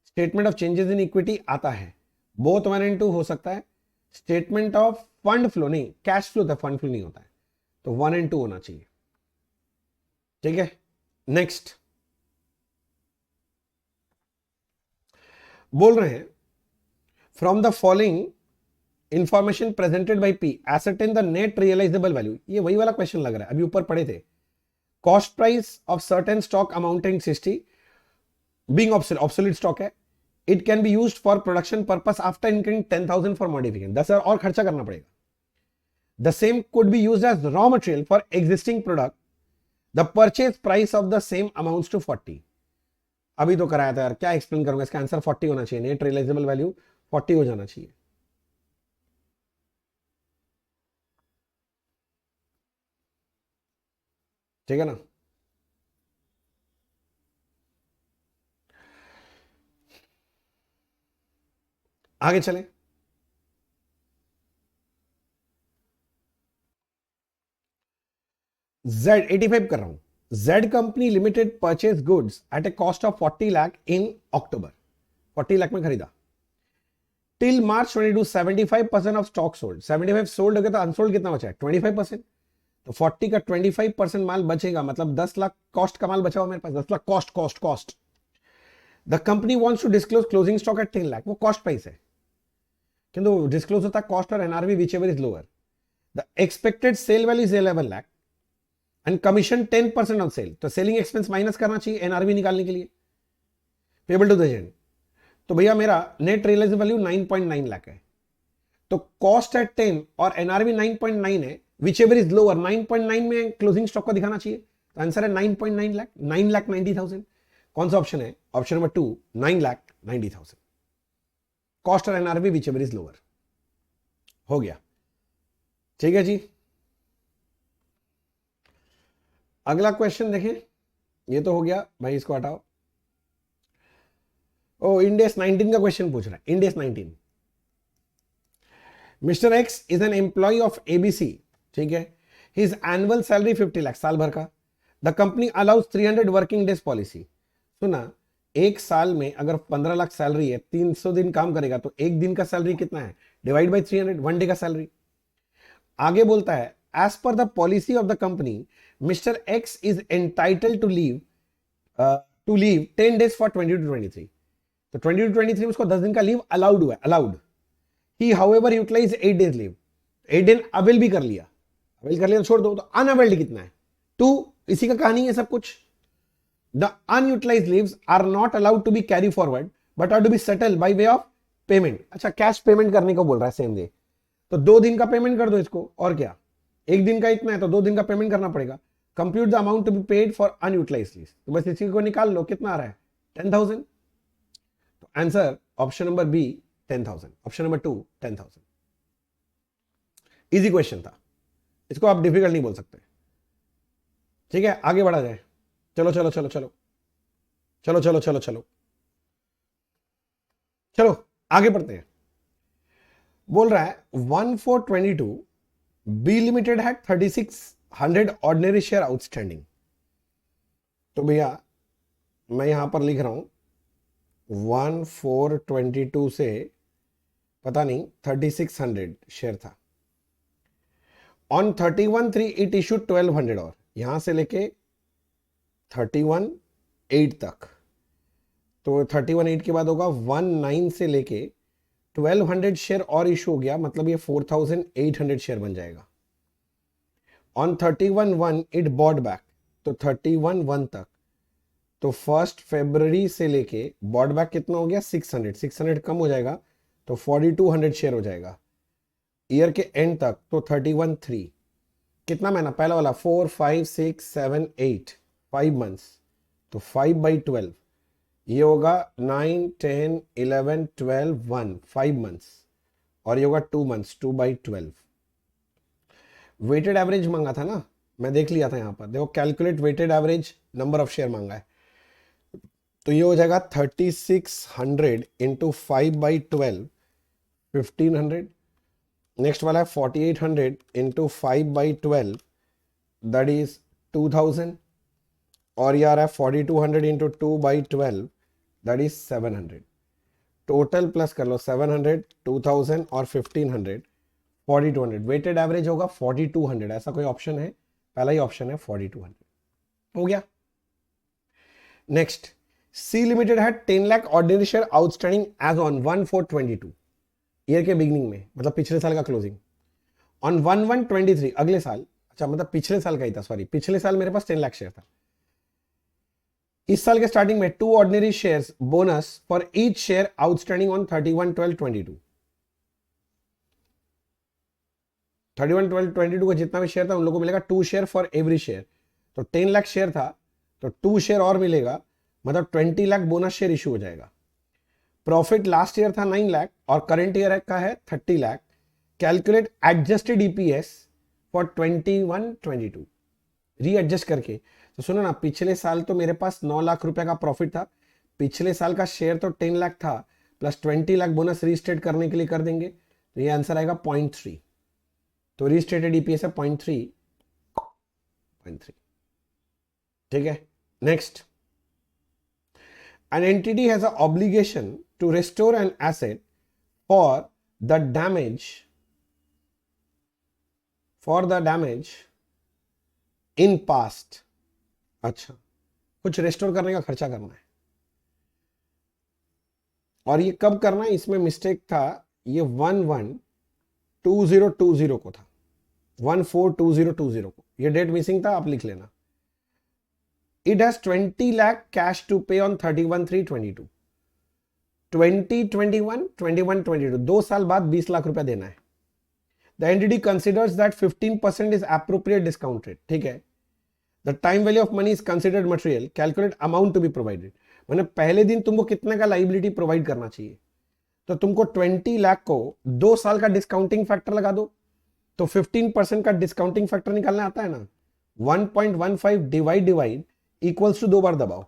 statement of changes in equity आता है, बोथ 1 and 2 हो सकता है, स्टेटमेंट ऑफ फंड फ्लो नहीं, कैश फ्लो था, फंड फ्लो नहीं होता है, तो 1 and 2 होना चाहिए। ठीक है, नेक्स्ट बोल रहे हैं from the following information presented by P ascertain the net realisable value. ये वही वाला क्वेश्चन लग रहा है, अभी ऊपर पढ़े थे। Cost price of certain stock amounting 60 being obsolete stock है, it can be used for production purpose after incurring 10,000 for modification. 10,000 और खर्चा करना पड़ेगा। The same could be used as raw material for existing product, the purchase price of the same amounts to 40। अभी तो कराया था यार, क्या एक्सप्लेन करूंगा, इसका आंसर 40 होना चाहिए, नेट रियलाइजेबल वैल्यू 40 हो जाना चाहिए। ठीक है ना? आगे चलें। Z85 कर रहा हूं। Z company limited purchase goods at a cost of 40 lakh in October, 40 lakh में खरीदा। Till March 22 75% of stock sold, 75 sold हो गया तो अनसोल्ड कितना बचा है? 25%। तो 40 का 25% माल बचेगा, मतलब 10 लाख कॉस्ट का माल बचा हुआ मेरे पास, 10 lakh cost cost cost. The company wants to disclose closing stock at 10 lakh, वो कॉस्ट प्राइस है, किंतु डिस्क्लोज होता है कॉस्ट और NRV whichever is lower. The expected sale value is 11 lakh and commission 10% on sale, तो सेलिंग एक्सपेंस माइनस करना चाहिए NRV निकालने के लिए, पेबल टू द एजेंट। तो भैया मेरा नेट रियलाइजेबल वैल्यू 9.9 लाख है, तो कॉस्ट एट 10 और एनआरवी 9.9 है, विच एवर इज लोअर, 9.9 में क्लोजिंग स्टॉक को दिखाना चाहिए, तो आंसर है 9.9 लाख, 9,90,000। कौन सा ऑप्शन है? Option number 2, 9,90,000। कॉस्ट और NRV whichever is lower. हो गया, ठीक है जी। अगला क्वेश्चन देखें, ये तो हो गया भाई, इसको हटाओ। ओ इंडेस 19 का क्वेश्चन पूछ रहा है। Ind AS 19, Mr X is an employ of ABC, ठीक है, हिज एनुअल सैलरी 50 लाख, साल भर का। The company allows 300 working days policy. सुना, एक साल में अगर 15 लाख सैलरी है, 300 दिन काम करेगा तो एक दिन का सैलरी कितना है, डिवाइड बाई 300, वन डे का सैलरी। आगे बोलता है as per the policy of the company Mr X is entitled to leave 10 days for 20 to 23। तो 20 to 23 उसको 10 दिन का लीव अलाउड हुआ है, अलाउड। ही हाउएवर यूटिलाइज 8 डेज लीव, 8 दिन अवेल भी कर लिया, अवेल कर लिया तो छोड़ दो, तो अनअवेल्ड कितना है 2। इसी का कहानी है सब कुछ। The unutilised leaves are not allowed to be carry forward but are to be settled by way of payment. अच्छा, कैश पेमेंट करने को बोल रहा है सेम डे, तो 2 दिन का पेमेंट कर दो इसको, और क्या, एक दिन का इतना है तो 2 दिन का पेमेंट करना पड़ेगा। Compute the amount to be paid for unutilised leaves, तो बस इसी को निकाल लो, कितना आ रहा है 10,000। तो answer option number B 10,000, option number 2 10,000। Easy question था, इसको आप डिफिकल्ट नहीं बोल सकते। ठीक है, आगे बढ़ा जाए। चलो चलो चलो चलो चलो चलो चलो चलो चलो आगे बढ़ते हैं। बोल रहा है 1422 बी लिमिटेड है 3600 ऑर्डिनरी शेयर आउटस्टैंडिंग। तो भैया मैं यहां पर लिख रहा हूं 1422 से पता नहीं 3600 शेयर था। ऑन 31/3 इट इशू 1200, और यहां से लेके 31/8 तक, तो 31/8 के बाद होगा 19 से लेके 1200 शेयर और इशू हो गया, मतलब ये 4800 शेयर बन जाएगा। ऑन 31/1 इट बॉट बैक, तो 31/1 तक, तो 1 फरवरी से लेके बॉट बैक कितना हो गया 600 कम हो जाएगा तो 4200 शेयर हो जाएगा। ईयर के एंड तक तो 31/3, कितना महीना पहला वाला 4 5 6 7 8 5 मंथ्स, तो 5/12 ये होगा 9 10 11 12 1 5 मंथ्स, और ये होगा 2 मंथ्स 2/12। वेटेड एवरेज मांगा था ना, मैं देख लिया था, यहां पर देखो calculate weighted average number of share मांगा है, तो ये हो जाएगा 3600 इंटू 5/12 1500। नेक्स्ट वाला है 4800 इंटू 5/12 दैट इज 2000, और ये आ रहा है 4200 into 2/12 that is 700। Total plus कर लो 700 2000 और 1500 4200। वेटेड एवरेज होगा 4200, ऐसा कोई ऑप्शन है, पहला ही ऑप्शन है 4200। हो गया। नेक्स्ट, सी लिमिटेड है 10 lakh ordinary share outstanding as on 1/4/22, year के बिगिनिंग में, मतलब पिछले साल का क्लोजिंग। ऑन 1/1/23 अगले साल, अच्छा मतलब पिछले साल का ही था, सॉरी पिछले साल मेरे पास 10 लाख शेयर था। इस साल के स्टार्टिंग में 2 ordinary shares bonus for each share outstanding on 31/12/22। 31/12/22 का जितना भी शेयर था उन लोगों को मिलेगा 2 शेयर फॉर एवरी शेयर। तो 10 लाख शेयर था तो 2 शेयर और मिलेगा, मतलब 20 लाख बोनस शेयर इशू हो जाएगा। प्रॉफिट लास्ट ईयर था 9 लाख और करंट ईयर का है 30 lakh. Calculate adjusted EPS for 21/22, readjust करके। तो सुनो ना, पिछले साल तो मेरे पास 9 लाख रुपए का प्रॉफिट था, पिछले साल का शेयर तो 10 लाख था, प्लस 20 लाख बोनस रीस्टेट करने के लिए कर देंगे, तो ये आंसर आएगा 0.3। तो रीस्टेटेड ईपीएस है 0.3। ठीक है। Next, an entity has an obligation to restore an asset for the damage in past। अच्छा, कुछ रेस्टोर करने का खर्चा करना है, और ये कब करना है, इसमें मिस्टेक था, ये 11/2020 को था, 14/2020 को, ये डेट मिसिंग था, आप लिख लेना। It has 20 lakh cash to pay on 31/3/22। 2021, 21/22, 2 साल बाद 20 लाख रुपया देना है। The entity considers that 15% is appropriate discount rate। ठीक है। The time value of money is considered material। Calculate amount to be provided। मैंने पहले दिन तुमको कितने का लाइबिलिटी प्रोवाइड करना चाहिए, तो तुमको 20 लाख को 2 साल का डिस्काउंटिंग फैक्टर लगा दो, तो 15% का डिस्काउंटिंग फैक्टर निकालना आता है ना, 1.15 डिवाइड इक्वल्स टू 2 बार दबाओ,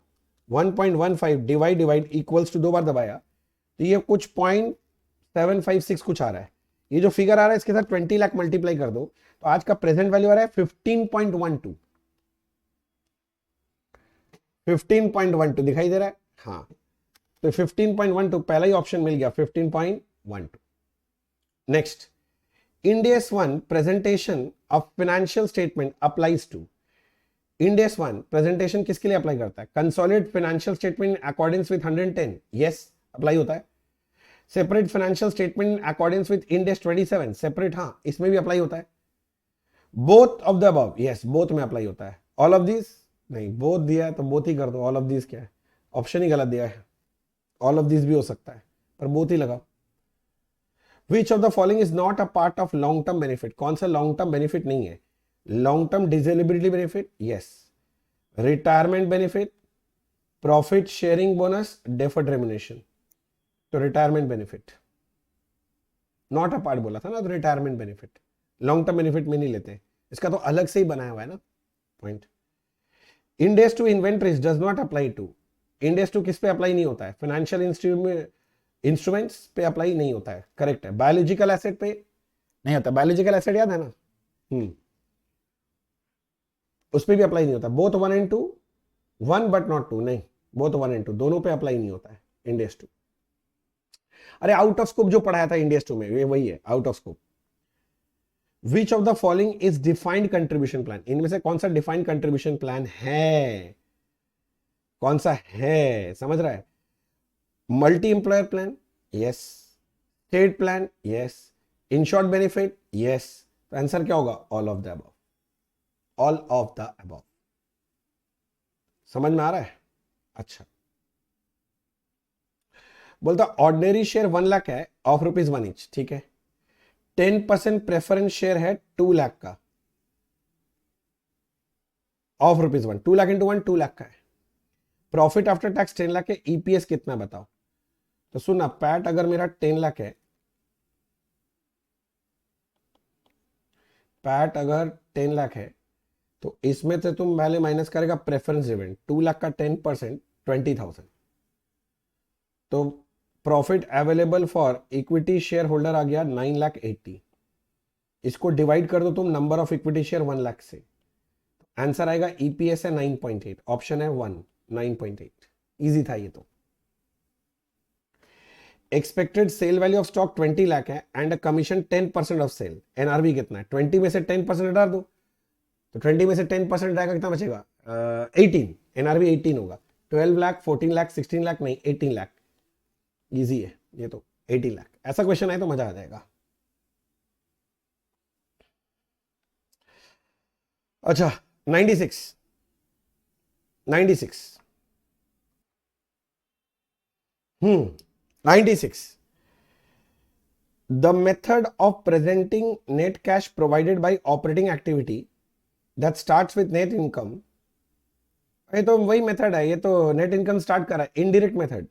1.15 डिवाइड इक्वल्स टू 2 बार दबाया तो ये कुछ 0.756 कुछ आ रहा है। ये जो फिगर आ रहा है इसके साथ 20 लाख मल्टीप्लाई कर दो तो आज का प्रेजेंट वैल्यू आ रहा है 15.12, 15.12 दिखाई दे रहा है। हाँ, तो 15.12 पहला ही ऑप्शन मिल गया, 15.12। Next, Ind AS 1 presentation of financial statement applies to. Ind AS 1 presentation किसके लिए अप्लाई करता है? Consolidated financial statement in accordance with 110, yes apply होता है। Separate financial statement in accordance with Ind AS 27, separate, हाँ इसमें भी अप्लाई होता है। Both of the above, yes both में अप्लाई होता है। ऑल ऑफ दिस नहीं, बोथ दिया है तो बोथ ही कर दो। ऑल ऑफ दिस क्या है? ऑप्शन ही गलत दिया है, ऑल ऑफ दिस भी हो सकता है पर बोथ ही लगाओ। Which of the following is not a part of long term benefit? कौन सा लॉन्ग टर्म बेनिफिट नहीं है? Long term disability benefit, yes. Retirement benefit, profit sharing bonus, deferred remuneration. तो retirement benefit not a part बोला था ना, तो retirement benefit long term benefit में नहीं लेते, इसका तो अलग से ही बनाया हुआ है ना point. Ind AS two inventories does not apply to. Ind AS two किस पे अप्लाई नहीं होता है? फाइनेंशियल इंस्ट्रूमेंट्स पे अप्लाई नहीं होता है, करेक्ट है। बायोलॉजिकल एसेट पे नहीं होता, बायोलॉजिकल एसेट याद है ना, उस पर भी अप्लाई नहीं होता। बोथ 1 and 2, 1 but not 2, नहीं बोथ 1 and 2 दोनों पे अप्लाई नहीं होता है इंडेस टू। अरे आउट ऑफ स्कोप जो पढ़ाया था इंडेस टू में ये वही है, out of scope. Which of the following is defined contribution plan? इनमें से कौन सा डिफाइंड कंट्रीब्यूशन प्लान है? कौन सा है, समझ रहा है? Multi employer plan, yes. State plan, yes. Insured benefit, yes. तो आंसर क्या होगा? All of the above, all of the above. समझ में आ रहा है? अच्छा, बोलता ऑर्डिनरी शेयर 1 लाख है ऑफ ₹1 ईच, ठीक है। 10% प्रेफरेंस शेयर है 2 लाख का ऑफ ₹1, 2 लाख इंटू 1 2 लाख का है। प्रॉफिट आफ्टर टैक्स 10 लाख है, ईपीएस कितना बताओ? तो सुना, पैट अगर मेरा 10 लाख है, पैट अगर 10 लाख है तो इसमें से तुम पहले माइनस करेगा प्रेफरेंस डिविडेंड, 2 लाख का 10% 20,000। तो profit available for equity share holder आ गया 9,80,000। इसको डिवाइड कर दो तुम number of equity share 1 lakh से, आंसर आएगा ईपीएस है 9.8, ऑप्शन है 1, 9.8। इजी था ये तो। Expected sale value of stock 20 lakh है and commission 10% of sale, NRV कितना है? 20 में से 10% हटा दो तो 20 में से 10% जाएगा, कितना बचेगा? 18, एनआरवी 18 होगा। 12 लाख, 14 लाख, 16 लाख नहीं, 18 लाख। इजी है ये तो, 18 लाख। ऐसा क्वेश्चन है तो मजा आ जाएगा। अच्छा, 96 96 the method of presenting net cash provided by operating activity that starts with net income। ये तो वही मेथड है, ये तो नेट इनकम स्टार्ट कर रहा है। इनडायरेक्ट मेथड,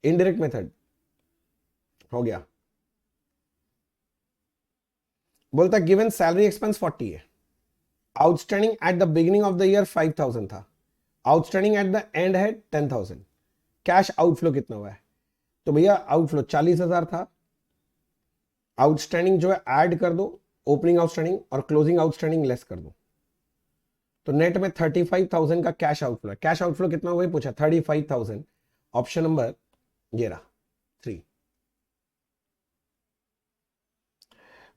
इनडायरेक्ट मेथड हो गया। बोलता गिवन सैलरी एक्सपेंस 40 है, outstanding at the beginning of the year 5,000 था, आउटस्टैंडिंग एट द एंड है 10,000। कैश आउटफ्लो कितना हुआ है? तो भैया आउटफ्लो 40,000 था, आउटस्टैंडिंग जो है ऐड कर दो, ओपनिंग आउटस्टैंडिंग और क्लोजिंग आउटस्टैंडिंग लेस कर दो, तो नेट में 35,000 का कैश आउटफ्लो है। कैश आउटफ्लो कितना हुआ पूछा, 35,000। ऑप्शन नंबर ये रहा 3।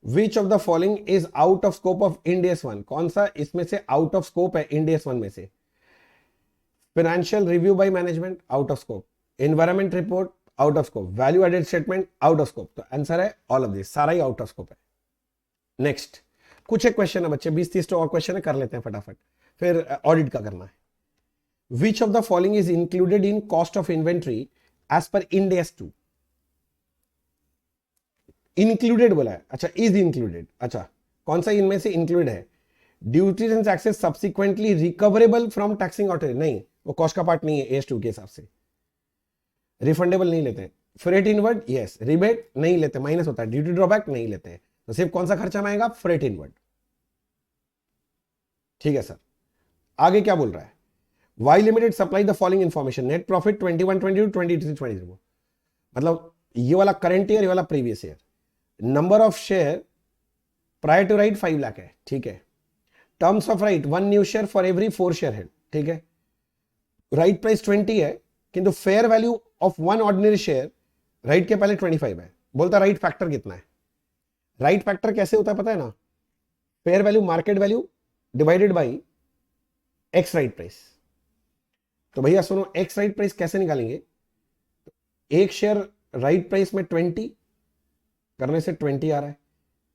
विच of the following is out of scope of Ind AS 1? कौन सा इसमें से आउट ऑफ स्कोप है इंडेस 1 में से? Financial review by management out of scope, environment report out of scope, value added statement out of scope. तो आंसर है all of this, सारा ही आउट ऑफ स्कोप है। नेक्स्ट, कुछ एक क्वेश्चन है बच्चे, 20-30 तो और क्वेश्चन है, कर लेते हैं फटाफट, फिर ऑडिट का करना है। Which of the following is included in cost of inventory as per Ind AS 2? Included बोला है, अच्छा इज इंक्लूडेड, अच्छा कौन सा इनमें से इंक्लूडेड है? Duties and taxes subsequently recoverable from taxing authority, नहीं वो कॉस्ट का पार्ट नहीं है AS2 के हिसाब से, रिफंडेबल नहीं लेते। Freight inward, yes. रिबेट नहीं लेते, माइनस होता है। ड्यूटी ड्रॉबैक नहीं लेते, तो सिर्फ कौन सा खर्चा में आएगा? Freight inward. ठीक है सर। आगे क्या बोल रहा है, Y limited supply the following information, net profit 21, 22, 23, 24, मतलब ये वाला करंट ईयर, ये वाला previous year. Number of share prior to right 5 lakh है, ठीक है। Terms of right 1 new share for every 4 share head, ठीक है। राइट प्राइस 20 है, किंतु fair value of 1 ordinary share right के पहले 25 है। बोलता राइट फैक्टर कितना है। राइट फैक्टर कैसे होता है पता है ना, fair value market value divided by x right price. तो भैया सुनो, एक्स राइट प्राइस कैसे निकालेंगे, एक शेयर राइट प्राइस में 20 करने से 20 आ रहा है,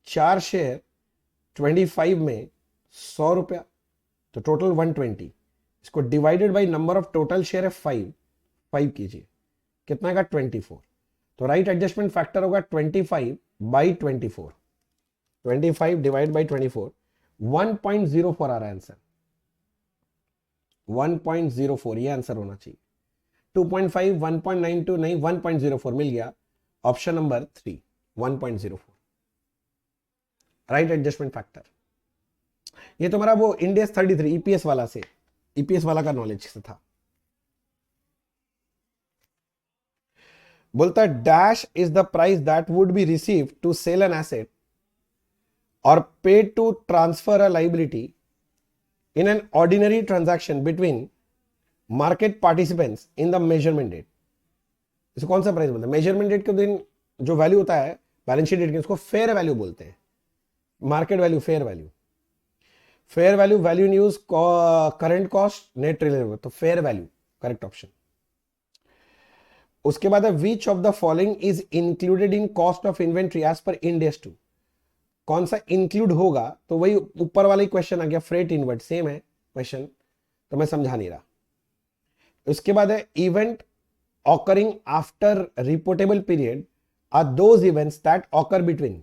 4 शेयर 25 में 100 रुपया, तो टोटल 120। इसको divided by number of total share है 5 कीजिए, कितना का 24। तो राइट एडजस्टमेंट फैक्टर होगा 25 बाई 24, 25 डिवाइड बाई 24, 1.04 आ रहा है आंसर, 1.04 ये आंसर होना चाहिए। 2.5, 1.92 नहीं, 1.04 मिल गया। Option number 3, 1.04 right adjustment factor. ये तुम्हारा वो इंडेस 33 ईपीएस वाला से, ईपीएस वाला का नॉलेज से था। बोलता है dash is the price that would be receive to sell an asset or paid to transfer a liability in an ordinary transaction between market participants in the measurement date. इसको कौन सा price बोलते हैं, measurement date के दिन जो value होता है बैलेंस शीट डेट के, उसको फेयर वैल्यू बोलते हैं। Market value fair value, fair value value news current cost net relative, तो फेयर वैल्यू करेक्ट ऑप्शन। उसके बाद है which of the following is included in cost of inventory as per Ind AS 2। कौन सा include होगा, तो वही ऊपर वाला ही क्वेश्चन आ गया, फ्रेट इनवर्ट सेम है क्वेश्चन, तो मैं समझा नहीं रहा। उसके बाद है event occurring after reportable period are those events that occur between,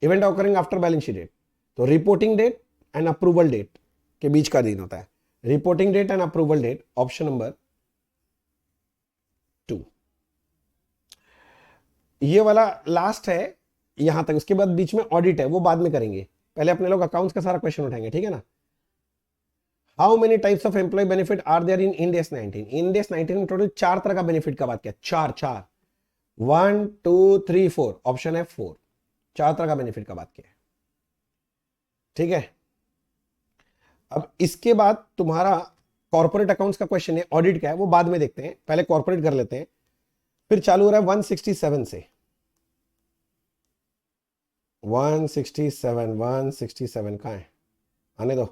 event occurring after balance sheet date, तो reporting date and approval date के बीच का दिन होता है, reporting date and approval date, option number 2। ये वाला लास्ट है यहां तक, उसके बाद बीच में ऑडिट है, वो बाद में करेंगे, पहले अपने लोग अकाउंट्स का सारा क्वेश्चन उठाएंगे, ठीक है ना। How many types of employee benefit are there in Ind AS 19। Ind AS 19 में टोटल 4 तरह का बेनिफिट का बात किया, 4 1 2 3 4, ऑप्शन है 4, 4 तरह का बेनिफिट का बात किया, ठीक है। अब इसके बाद तुम्हारा कॉर्पोरेट अकाउंट्स का क्वेश्चन है, ऑडिट क्या है वो बाद में देखते हैं, पहले कॉर्पोरेट कर लेते हैं। फिर चालू हो रहा है 167 से, 167 कहां है, आने दो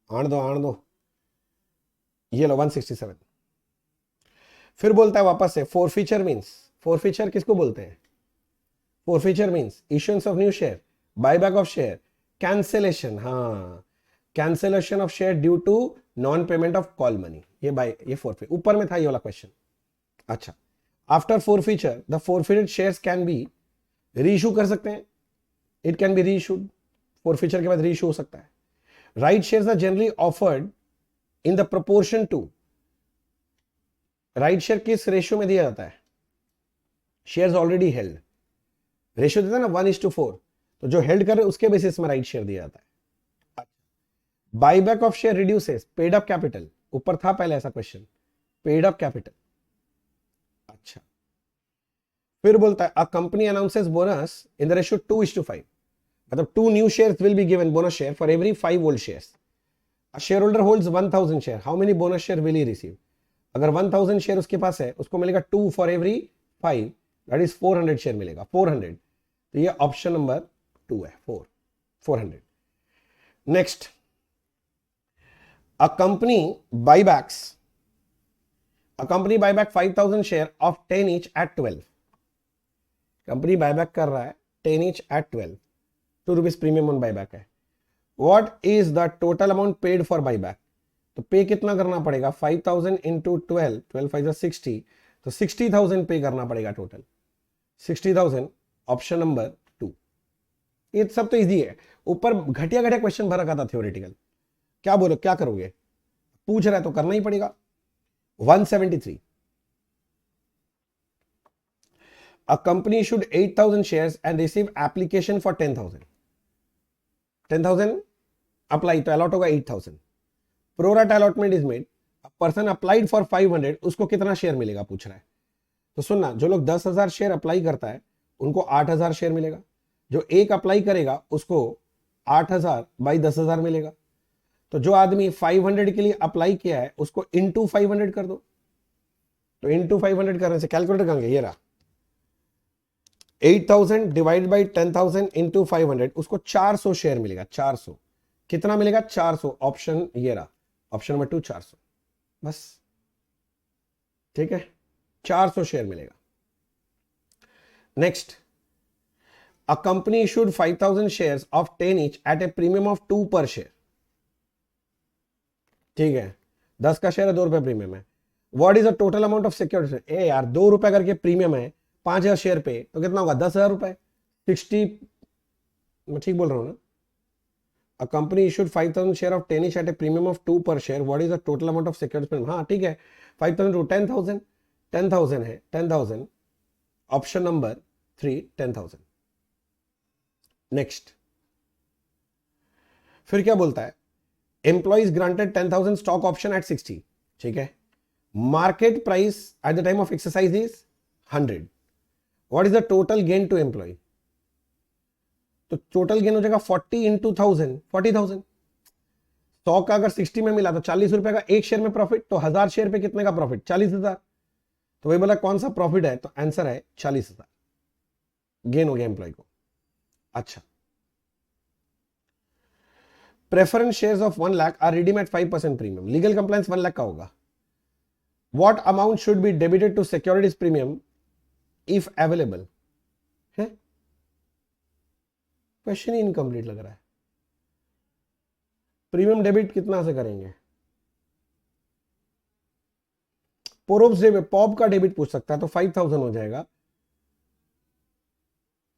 आने दो, ये लो 167। फिर बोलता है वापस से फोरफीचर मींस, फोरफीचर किसको बोलते हैं, forfeiture means issuance of new share, buyback of share, cancellation, हाँ cancellation of share due to non payment of call money, ये फोरफीचर ऊपर में था ये वाला क्वेश्चन। अच्छा, after forfeiture the forfeited shares can be reissue कर सकते हैं, it can be reissued, forfeiture के बाद रीइश्यू हो सकता है। Right shares are generally offered in the proportion to, right share किस रेशियो में दिया जाता है, शेयर्स ऑलरेडी हेल्ड, रेशियो देता है ना 1:4, तो जो हेल्ड करे उसके बेसिस में राइट शेयर दिया जाता है। Buyback of share reduces paid up capital, ऊपर था पहले ऐसा क्वेश्चन, पेड अप कैपिटल। अच्छा, फिर बोलता है a company announces bonus in the ratio 2:5, मतलब 2 new shares will be given bonus share for every 5 old shares. A share holder holds 1000 share, how many bonus share will he receive. अगर 1000 share उसके पास है, उसको मिलेगा 2 for every 5, that is 400 share मिलेगा, 400, तो ये option number 2 है, 400। Next, a company buybacks, a company buyback 5000 share of 10 each at 12, company buyback कर रहा है 10 each at 12, 2 rupees premium on buyback है। What is the total amount paid for buyback, तो पे कितना करना पड़ेगा, 5000 इंटू 12, 12 5 60, तो 60,000 पे करना पड़ेगा टोटल, 60,000, ऑप्शन नंबर 2। ये सब तो इजी है, ऊपर घटिया घटिया क्वेश्चन भरा था थ्योरेटिकल, क्या बोलो क्या करोगे, पूछ रहा है तो करना ही पड़ेगा। 173, a company issued 8,000 shares and received application for 10,000, apply, तो अलॉट होगा 8,000. Pro rata allotment is made, person applied for 500, उसको कितना शेयर मिलेगा पूछ रहा है. तो सुनना, जो लोग 10,000 शेयर अप्लाई करता है उनको 8,000 शेयर मिलेगा. जो एक अप्लाई करेगा उसको 8,000 बाई 10,000 मिलेगा. तो जो आदमी 500 के लिए अप्लाई किया है उसको इंटू 500 कर दो. तो इंटू 500 करने से कैलकुलेटर कहां गया, ये रहा. 8,000 डिवाइड बाई 10,000 इंटू 500, उसको 400 शेयर मिलेगा. 400 कितना मिलेगा, 400. ऑप्शन ये रहा, ऑप्शन नंबर 2, 400. बस ठीक है, 400 शेयर मिलेगा. Next, a company issued 5,000 shares of 10 each eight a premium of 2 पर शेयर. ठीक है, 10 का शेयर है, 2 रुपए प्रीमियम है. What is the total amount of security. ए यार 2 रुपए करके प्रीमियम है, 5,000 शेयर पे, तो कितना होगा, 10,000 रुपए. 60, मैं ठीक बोल रहा हूं ना. A company issued 5,000 share of 10 each at a premium of 2 per share. What is the total amount of securities premium? हाँ ठीक है, 5,000 to 10,000, 10,000 है, 10,000. Option number 3, 10,000. नेक्स्ट, फिर क्या बोलता है, employees granted 10,000 stock option at 60. ठीक है, market price at the time of exercise is 100. What is the total gain to employ. तो टोटल गेन हो जाएगा 40 इंटू 1000, 40,000. 100 का अगर 60 में मिला तो 40 रुपए का एक शेयर में प्रॉफिट, तो 1000 शेयर पे कितने का प्रॉफिट, 40,000. तो वही बोला कौन सा प्रॉफिट है, तो आंसर है 40,000 गेन हो गया एम्प्लॉय को. अच्छा, preference shares of 1 lakh are redeem at 5% premium. Legal compliance 1 lakh का होगा. What amount should be debited to securities premium if available है. क्वेश्चन ही इनकम्प्लीट लग रहा है. प्रीमियम डेबिट कितना से करेंगे, पोरोप्स डेबिट, पॉप का डेबिट पूछ सकता है, तो 5,000 हो जाएगा.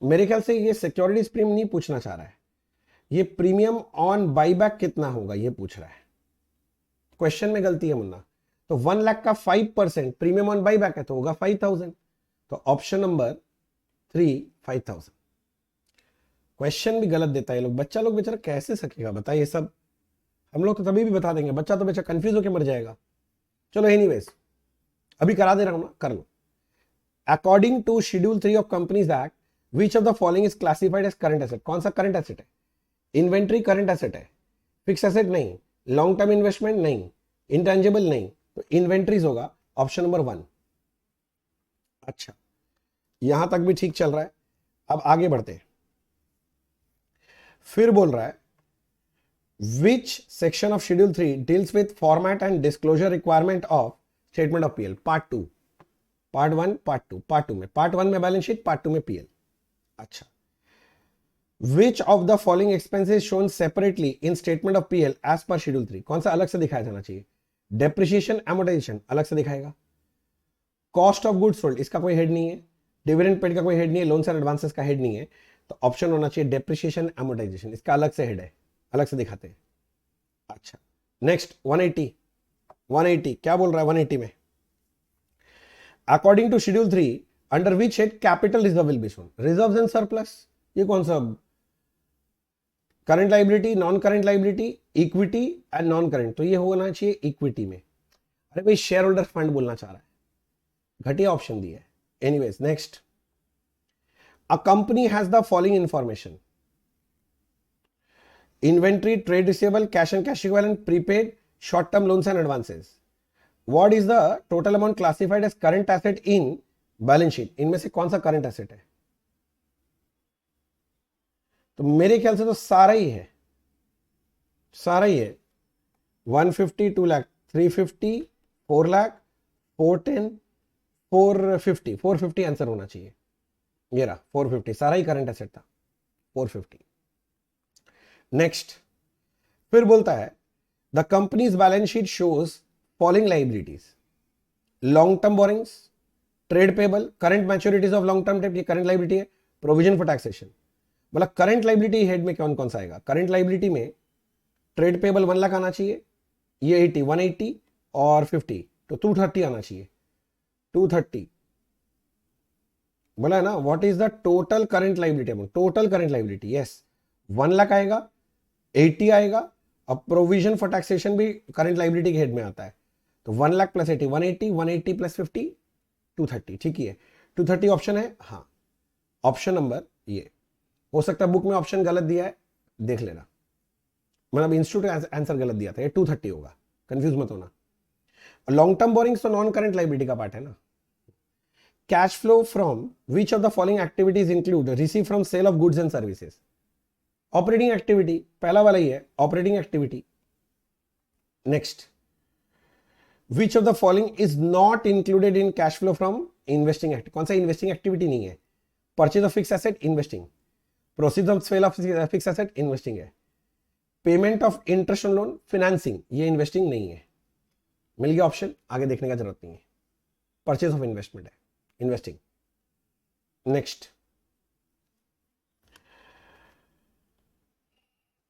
मेरे ख्याल से ये सिक्योरिटीज प्रीमियम नहीं पूछना चाह रहा है, ये प्रीमियम ऑन बाईबैक कितना होगा ये पूछ रहा है. क्वेश्चन में गलती है मुन्ना. तो 1 लाख का 5% प्रीमियम ऑन बाईबैक है तो होगा 5,000. तो ऑप्शन नंबर 3, 5,000. क्वेश्चन भी गलत देता है ये लोग. बच्चा लोग बेचारा कैसे सकेगा बताइए सब. हम लोग तो तभी भी बता देंगे, बच्चा तो बेचारा कंफ्यूज होकर मर जाएगा. चलो एनीवेज, अभी करा दे रहा हूं ना, कर लो. According to schedule 3 of companies act, which of the following is classified as current asset. कौन सा करंट एसेट है, इन्वेंट्री करंट एसेट है, फिक्स एसेट नहीं, लॉन्ग टर्म इन्वेस्टमेंट नहीं, इंटेंजिबल नहीं, तो इन्वेंट्रीज होगा. Option number 1. अच्छा, यहां तक भी ठीक चल रहा है. अब आगे बढ़ते हैं. फिर बोल रहा है, which section of schedule 3 deals with format and disclosure requirement of statement of PL. Part 2, part 1, part 2. Part 2 में, पार्ट 1 में बैलेंस शीट, पार्ट 2 में पीएल. अच्छा, which of the following expenses shown separately in statement of PL as per schedule 3. कौन सा अलग से दिखाया जाना चाहिए, डेप्रिसिएशन एमोर्टाइजेशन अलग से दिखाएगा, कॉस्ट ऑफ गुड्स सोल्ड इसका कोई हेड नहीं है, डिविडेंड पेड का कोई हेड नहीं है, लोन्स एंड एडवांसेस का हेड नहीं है, तो ऑप्शन होना चाहिए डेप्रिसिएशन एमोर्टाइजेशन, इसका अलग से हेड है, अलग से दिखाते हैं. अच्छा, नेक्स्ट 180 क्या बोल रहा है 180 में, according to schedule 3 under which head capital reserve will be shown. Reserves and surplus, ये कौन सा, current liability, non current liability, equity and non current, तो ये होना चाहिए इक्विटी में. अरे भाई शेयर होल्डर फंड बोलना चाह रहा है, घटिया ऑप्शन दिया है. Anyways next, a company has the following information, inventory, trade receivable, cash and cash equivalent, prepaid, short term loans and advances. What is the total amount classified as current asset in balance sheet. इनमें से कौन सा current asset है, तो मेरे ख्याल से तो सारा ही है, सारा ही है. 150, 2 लाख, 350, 4 लाख, 410, 450 आंसर होना चाहिए. ये रहा 450, सारा ही करंट एसेट था 450. नेक्स्ट, फिर बोलता है the companies balance sheet shows following liabilities, long term borings, trade payable, current मैच्योरिटीज of long term debt, ये करंट लाइबिलिटी है, प्रोविजन फॉर टैक्सेशन. मतलब करंट लाइबिलिटी हेड में कौन कौन सा आएगा, करंट लाइबिलिटी में ट्रेड पेबल 1 लाख आना चाहिए, ये 80, 180 और 50, तो 230 आना चाहिए. 230 बोला है ना. What is the total current liability amount, total current liability, yes 1 lakh आएगा, 80 आएगा, अब प्रोविजन फॉर टैक्सेशन भी करंट लाइबिलिटी के हेड में आता है, तो 1 लाख प्लस 80 180, 180 प्लस 50 230, ठीक ही है, 230 ऑप्शन है, हाँ ऑप्शन नंबर ये। हो सकता है बुक में ऑप्शन गलत दिया है, देख लेना, मतलब इंस्टीट्यूट आंसर गलत दिया था, ये 230 होगा, कंफ्यूज मत होना। लॉन्ग टर्म बोरिंग्स तो नॉन करंट लाइबिलिटी का पार्ट है ना। Cash flow from which of the following activities include receive from sale of goods and services. Operating activity, पहला वाला ही है operating activity. Next, which of the following is not included in cash flow from investing activity. कौन सा investing activity नहीं है? Purchase of fix asset investing, proceed of sale of fix asset investing है, payment of interest on loan financing, ये investing नहीं है। मिल गया option, आगे देखने का जरूरत नहीं है, परचेज ऑफ इन्वेस्टमेंट है, investing. Next,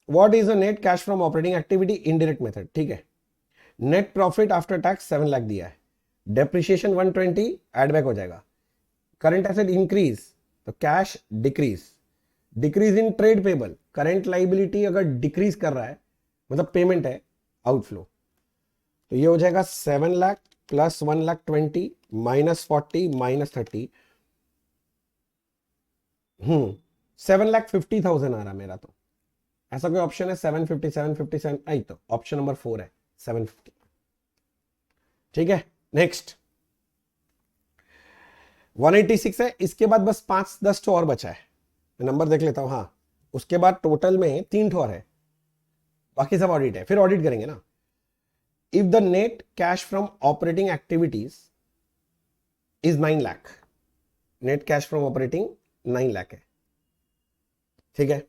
what is the net cash from operating activity indirect method, ठीक है। Net profit after tax 7 lakh दिया है, डेप्रिसिएशन 120 एड बैक हो जाएगा, करंट एसेट इंक्रीज तो cash decrease, decrease in trade payable, current liability अगर decrease कर रहा है मतलब पेमेंट है, आउटफ्लो, तो ये हो जाएगा 7 लाख प्लस 1,20,000 माइनस 40 माइनस 30, 7,50,000 आ रहा मेरा, तो ऐसा कोई ऑप्शन है 750 आई, तो ऑप्शन नंबर 4 है 750, ठीक है। नेक्स्ट 186 है, इसके बाद बस 5-10 ठो और बचा है, नंबर देख लेता हूं, हाँ उसके बाद टोटल में 3 ठो और है, बाकी सब ऑडिट है, फिर ऑडिट करेंगे ना। If the net cash from operating activities is 9 lakh, net cash from operating 9 lakh है, ठीक है।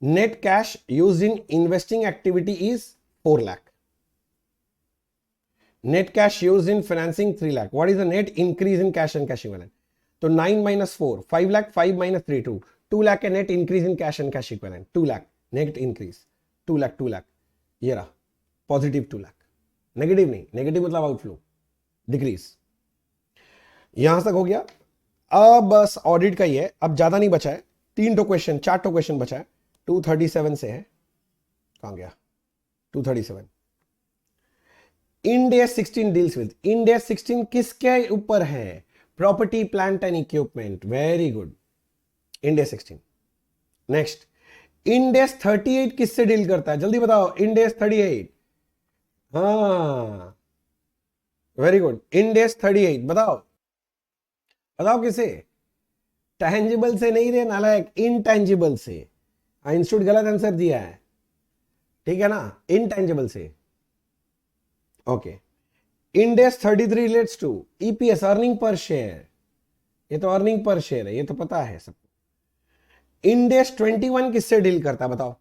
Net cash used in investing activity is 4 lakh, net cash used in financing 3 lakh, what is the net increase in cash and cash equivalent, तो 9 minus 4 5 lakh, 5 minus 3 2 lakh है net increase in cash and cash equivalent, 2 lakh net increase, 2 lakh, ये रहा positive 2 lakh, negative नहीं, negative मतलब outflow decrease. यहां तक हो गया, अब बस ऑडिट का ही है, अब ज्यादा नहीं बचा है, 4 ठो क्वेश्चन बचा है, 237 से है, कहां गया 237। Ind AS 16 deals with, Ind AS 16 किसके ऊपर है? Property plant and equipment, very good, Ind AS 16। Next, Ind AS 38 किससे डील करता है, जल्दी बताओ, इंड AS 38, हाँ वेरी गुड, इंड AS 38 बताओ, बताओ किसे? टैंजिबल से नहीं रे नालायक, इनटैंजिबल से, इंस्टीट्यूट गलत आंसर दिया है, ठीक है ना, इनटैंजिबल से, okay. Ind AS 33 relates to EPS, earning per share, ये तो अर्निंग पर शेयर है, ये तो पता है सबको। इंड AS 21 किससे डील करता है बताओ?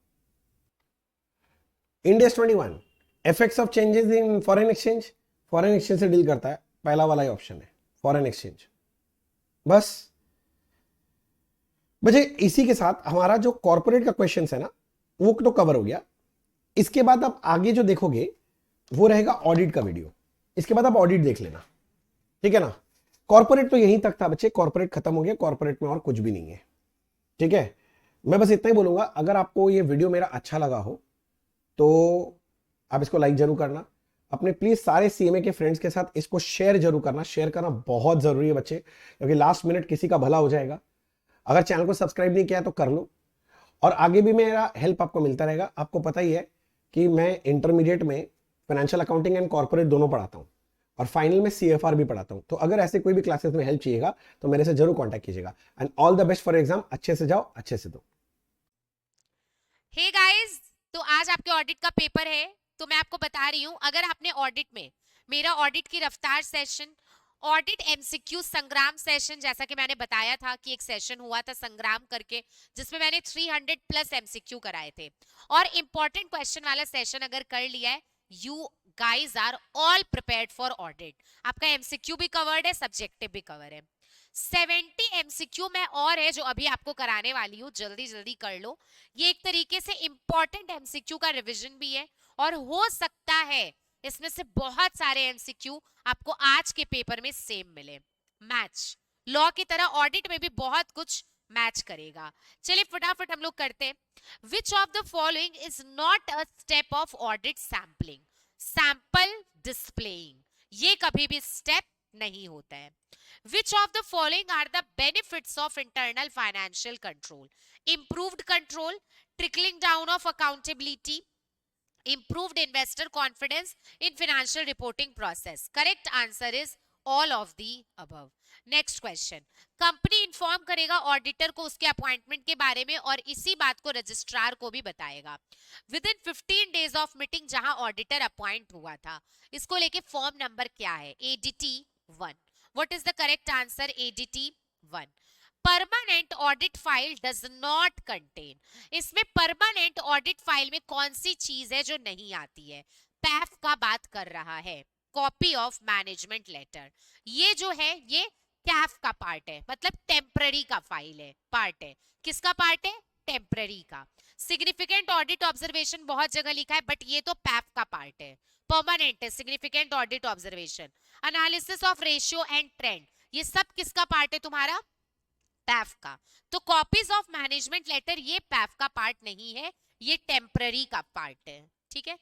Ind AS 21 effects of changes in foreign exchange, foreign exchange से डील करता है, पहला वाला ही ऑप्शन है फॉरेन एक्सचेंज। बस बचे, इसी के साथ हमारा जो कॉर्पोरेट का क्वेश्चन है ना वो तो कवर हो गया। इसके बाद आप आगे जो देखोगे वो रहेगा ऑडिट का वीडियो, इसके बाद आप ऑडिट देख लेना, ठीक है ना। कॉर्पोरेट तो यहीं तक था बच्चे, कॉर्पोरेट खत्म हो गया, कॉर्पोरेट में और कुछ भी नहीं है, ठीक है। मैं बस इतना ही बोलूंगा, अगर आपको ये वीडियो मेरा अच्छा लगा हो तो आप इसको लाइक जरूर करना, अपने प्लीज सारे CMA के फ्रेंड्स के साथ इसको शेयर जरूर करना, शेयर करना बहुत जरूरी है बच्चे, क्योंकि लास्ट मिनट किसी का भला हो जाएगा। अगर चैनल को सब्सक्राइब नहीं किया है तो कर लो, और आगे भी मेरा हेल्प आपको मिलता रहेगा। आपको पता ही है कि मैं इंटरमीडिएट में फाइनेंशियल अकाउंटिंग एंड कॉर्पोरेट दोनों पढ़ाता हूं, और फाइनल में CFR भी पढ़ाता हूं, तो अगर ऐसे कोई भी क्लासेस में हेल्प चाहिएगा तो मेरे से जरूर कांटेक्ट कीजिएगा। And all the best for exam, अच्छे से जाओ, अच्छे से दो। हे गाइस, तो आज आपके ऑडिट का पेपर है, तो मैं आपको बता रही हूँ, अगर आपने ऑडिट में मेरा ऑडिट की रफ्तार सेशन, ऑडिट MCQ संग्राम सेशन, जैसा कि मैंने बताया था कि एक सेशन हुआ था संग्राम करके, जिसमें मैंने 300 प्लस MCQ कराए थे, और इंपॉर्टेंट क्वेश्चन वाला सेशन अगर कर लिया है, you guys are all prepared for audit. आपका MCQ भी कवर्ड है, सब्जेक्टिव भी कवर है। 70 MCQ में और है जो अभी आपको कराने वाली हूँ, जल्दी जल्दी कर लो। ये एक तरीके से इंपॉर्टेंट MCQ का रिवीजन भी है, और हो सकता है इसमें से बहुत सारे MCQ आपको आज के पेपर में सेम मिले। मैच लॉ की तरह ऑडिट में भी बहुत कुछ मैच करेगा। चलिए फटाफट हम लोग करते हैं। विच of the following is not a step of audit sampling? Sample displaying, ये कभी भी स्टेप नहीं होता है। Which of the following are the benefits of internal financial control? Improved control, trickling down of accountability, improved investor confidence in financial reporting process. Correct answer is all of the above. Next question, company inform करेगा auditor को उसके appointment के बारे में और इसी बात को रजिस्ट्रार को भी बताएगा with in 15 days of meeting जहां ऑडिटर अपॉइंट हुआ था। इसको लेके फॉर्म नंबर क्या है? ADT 1. What is the correct answer? ADT 1. Permanent audit file does not contain, इसमें परमानेंट ऑडिट फाइल में कौन सी चीज है जो नहीं आती है? पैफ का बात कर रहा है, कॉपी ऑफ मैनेजमेंट लेटर। ये जो है ये कैफ का पार्ट है, मतलब टेम्पररी का फाइल है, पार्ट है। किसका पार्ट है? टेम्पररी का। सिग्निफिकेंट ऑडिट ऑब्जर्वेशन बहुत जगह लिखा है, बट ये तो पैफ का पार्ट है, परमानेंट है significant audit observation. Analysis of ratio and trend, ये सब किसका पार्ट है तुम्हारा? पैफ का। तो कॉपीज ऑफ मैनेजमेंट लेटर ये पैफ का पार्ट नहीं है, ये टेम्पररी का पार्ट है, ठीक है,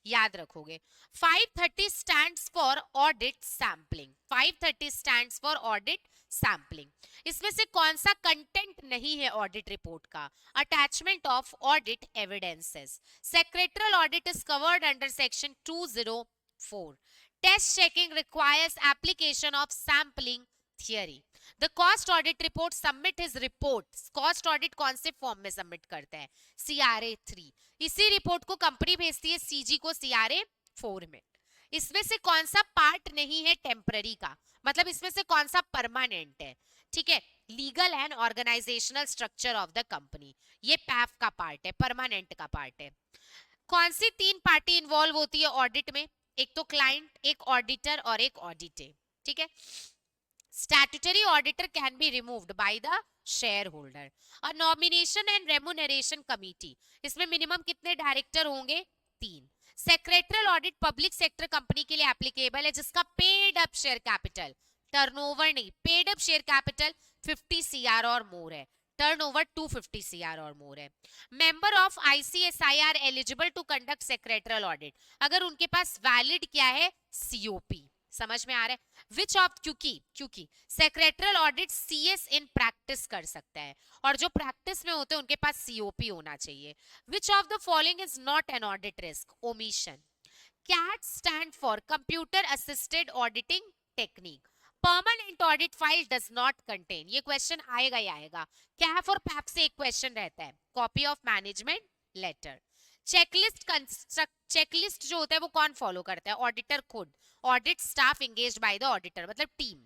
याद रखोगे। 530 stands for audit sampling, 530 stands for audit sampling. इसमें से कौन सा कंटेंट नहीं है ऑडिट रिपोर्ट का? Attachment of audit evidences. Secretarial audit is covered under section 204। Test checking requires application of sampling theory. The cost audit report submit his report, cost audit कौन से form में सबमिट करता है? CRA 3। इसी report को company भेजती है CG को CRA 4 में। इसमें से कौन सा पार्ट नहीं है टेम्पररी का? मतलब इसमें से कौन सा परमानेंट है? ठीक है, legal and organisational structure of the company, ये पैफ का पार्ट है, परमानेंट का पार्ट है। कौन सी 3 पार्टी इन्वॉल्व होती है ऑडिट में? एक तो क्लाइंट, एक ऑडिटर और एक ऑडिटेड, ठीक है। Statutory auditor can be removed by the shareholder. A nomination and remuneration committee, इसमें मिनिमम कितने डायरेक्टर होंगे? 3। Secretarial audit public sector company के लिए एप्लीकेबल है जिसका paid up share capital, turnover नहीं, paid up share capital 50 CR और more है, टर्नओवर 250 CR और मोर है। Member of ICSI are eligible to conduct secretarial audit, अगर उनके पास वैलिड क्या है? COP। समझ में आ रहा है? विच ऑफ, क्योंकि secretarial audit CS in practice कर सकता है और जो प्रैक्टिस में होते हैं उनके पास COP होना चाहिए। विच of the following is not an audit risk? Omission. CAT stand for computer assisted auditing technique. Permanent audit file does not contain, ये क्वेश्चन आएगा ही आएगा, कैफ और पैफ से एक क्वेश्चन रहता है, copy of management letter. Checklist construct, checklist जो होता है वो कौन फॉलो करता है? ऑडिटर खुद। Audit staff engaged by the auditor, मतलब टीम।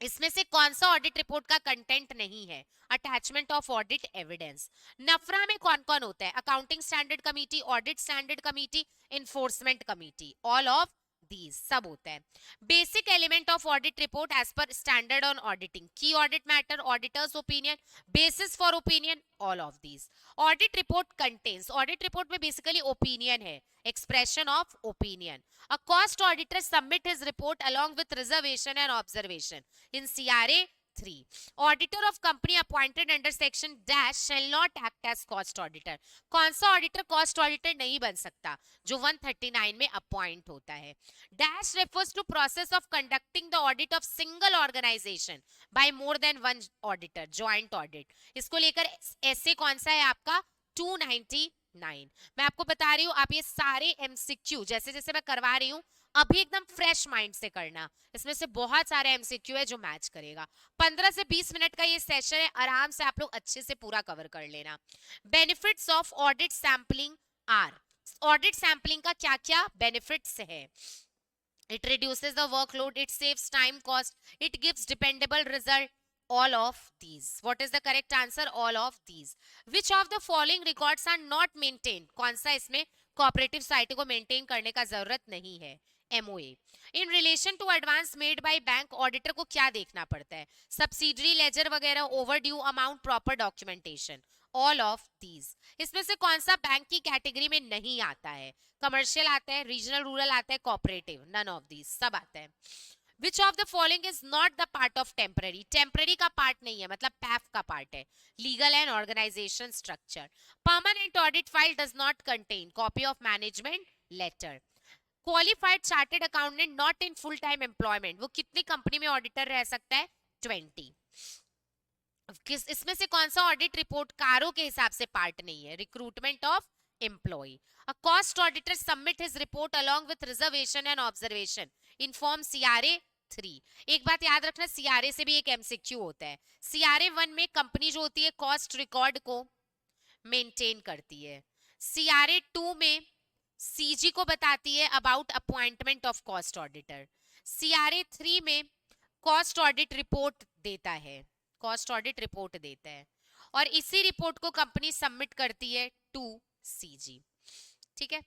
इसमें से कौन सा ऑडिट रिपोर्ट का कंटेंट नहीं है? Attachment of audit evidence. NFRA में कौन कौन होता है? Accounting standard committee, audit standard committee, enforcement committee, all of these सब होता है। Basic element of audit report as per standard on auditing, key audit matter, auditor's opinion, basis for opinion, all of these. Audit report contains, audit report में basically opinion है, expression of opinion. A cost auditor submit his report along with reservation and observation in CRA 3. Auditor of company appointed under section dash shall not act as cost auditor. कौन सा auditor cost auditor नहीं बन सकता? जो 139 में appoint होता है। Dash refers to process of conducting the audit of single organization by more than one auditor, joint audit. इसको लेकर ऐसे कौन सा है आपका? 299। मैं आपको बता रही हूँ, आप ये सारे MCQ जैसे जैसे मैं करवा रही हूँ अभी एकदम फ्रेश माइंड से करना, इसमें से बहुत सारे MCQ है जो मैच करेगा। 15 से 20 मिनट का ये सेशन है, आराम से आप लोग अच्छे से पूरा कवर कर लेना। Benefits of audit sampling are, audit sampling का क्या क्या बेनिफिट्स है? It reduces the workload, it saves time cost, it gives dependable result, all of these. What is the correct answer? All of these. Which of the following records are not maintained? कौन सा इसमें cooperative society को maintain करने का जरूरत नहीं है? MOA. In relation to advance made by bank, auditor को क्या देखना पड़ता है? सब्सिडरी लेजर वगैरह, overdue amount, proper documentation, all of these. इसमें से कौन सा बैंक की कैटेगरी में नहीं आता है? कमर्शियल आता है, रीजनल रूरल आता है, कोऑपरेटिव, नन ऑफ दीज, सब आता है। Which of the following is not the part of temporary, temporary का पार्ट नहीं है, मतलब पैफ का पार्ट है, legal and organisation structure. Permanent audit file does not contain copy of management letter. Qualified chartered accountant not in full time employment, वो कितनी company में auditor रह सकता है? 20। इसमें से कौन सा ऑडिट रिपोर्ट कारों के हिसाब से पार्ट नहीं है? Recruitment of employ. A cost auditor submit his report along with reservation and observation in form CRA 3। एक बात याद रखना, CRA से भी एक MCQ होता है। CRA 1 में कंपनी जो होती है कॉस्ट रिकॉर्ड को मेंटेन करती है, CRA 2 में CG को बताती है about appointment of cost auditor, CRA 3 में कॉस्ट ऑडिट रिपोर्ट देता है, कॉस्ट ऑडिट रिपोर्ट देता है, और इसी रिपोर्ट को कंपनी सबमिट करती है टू CG। ठीक है,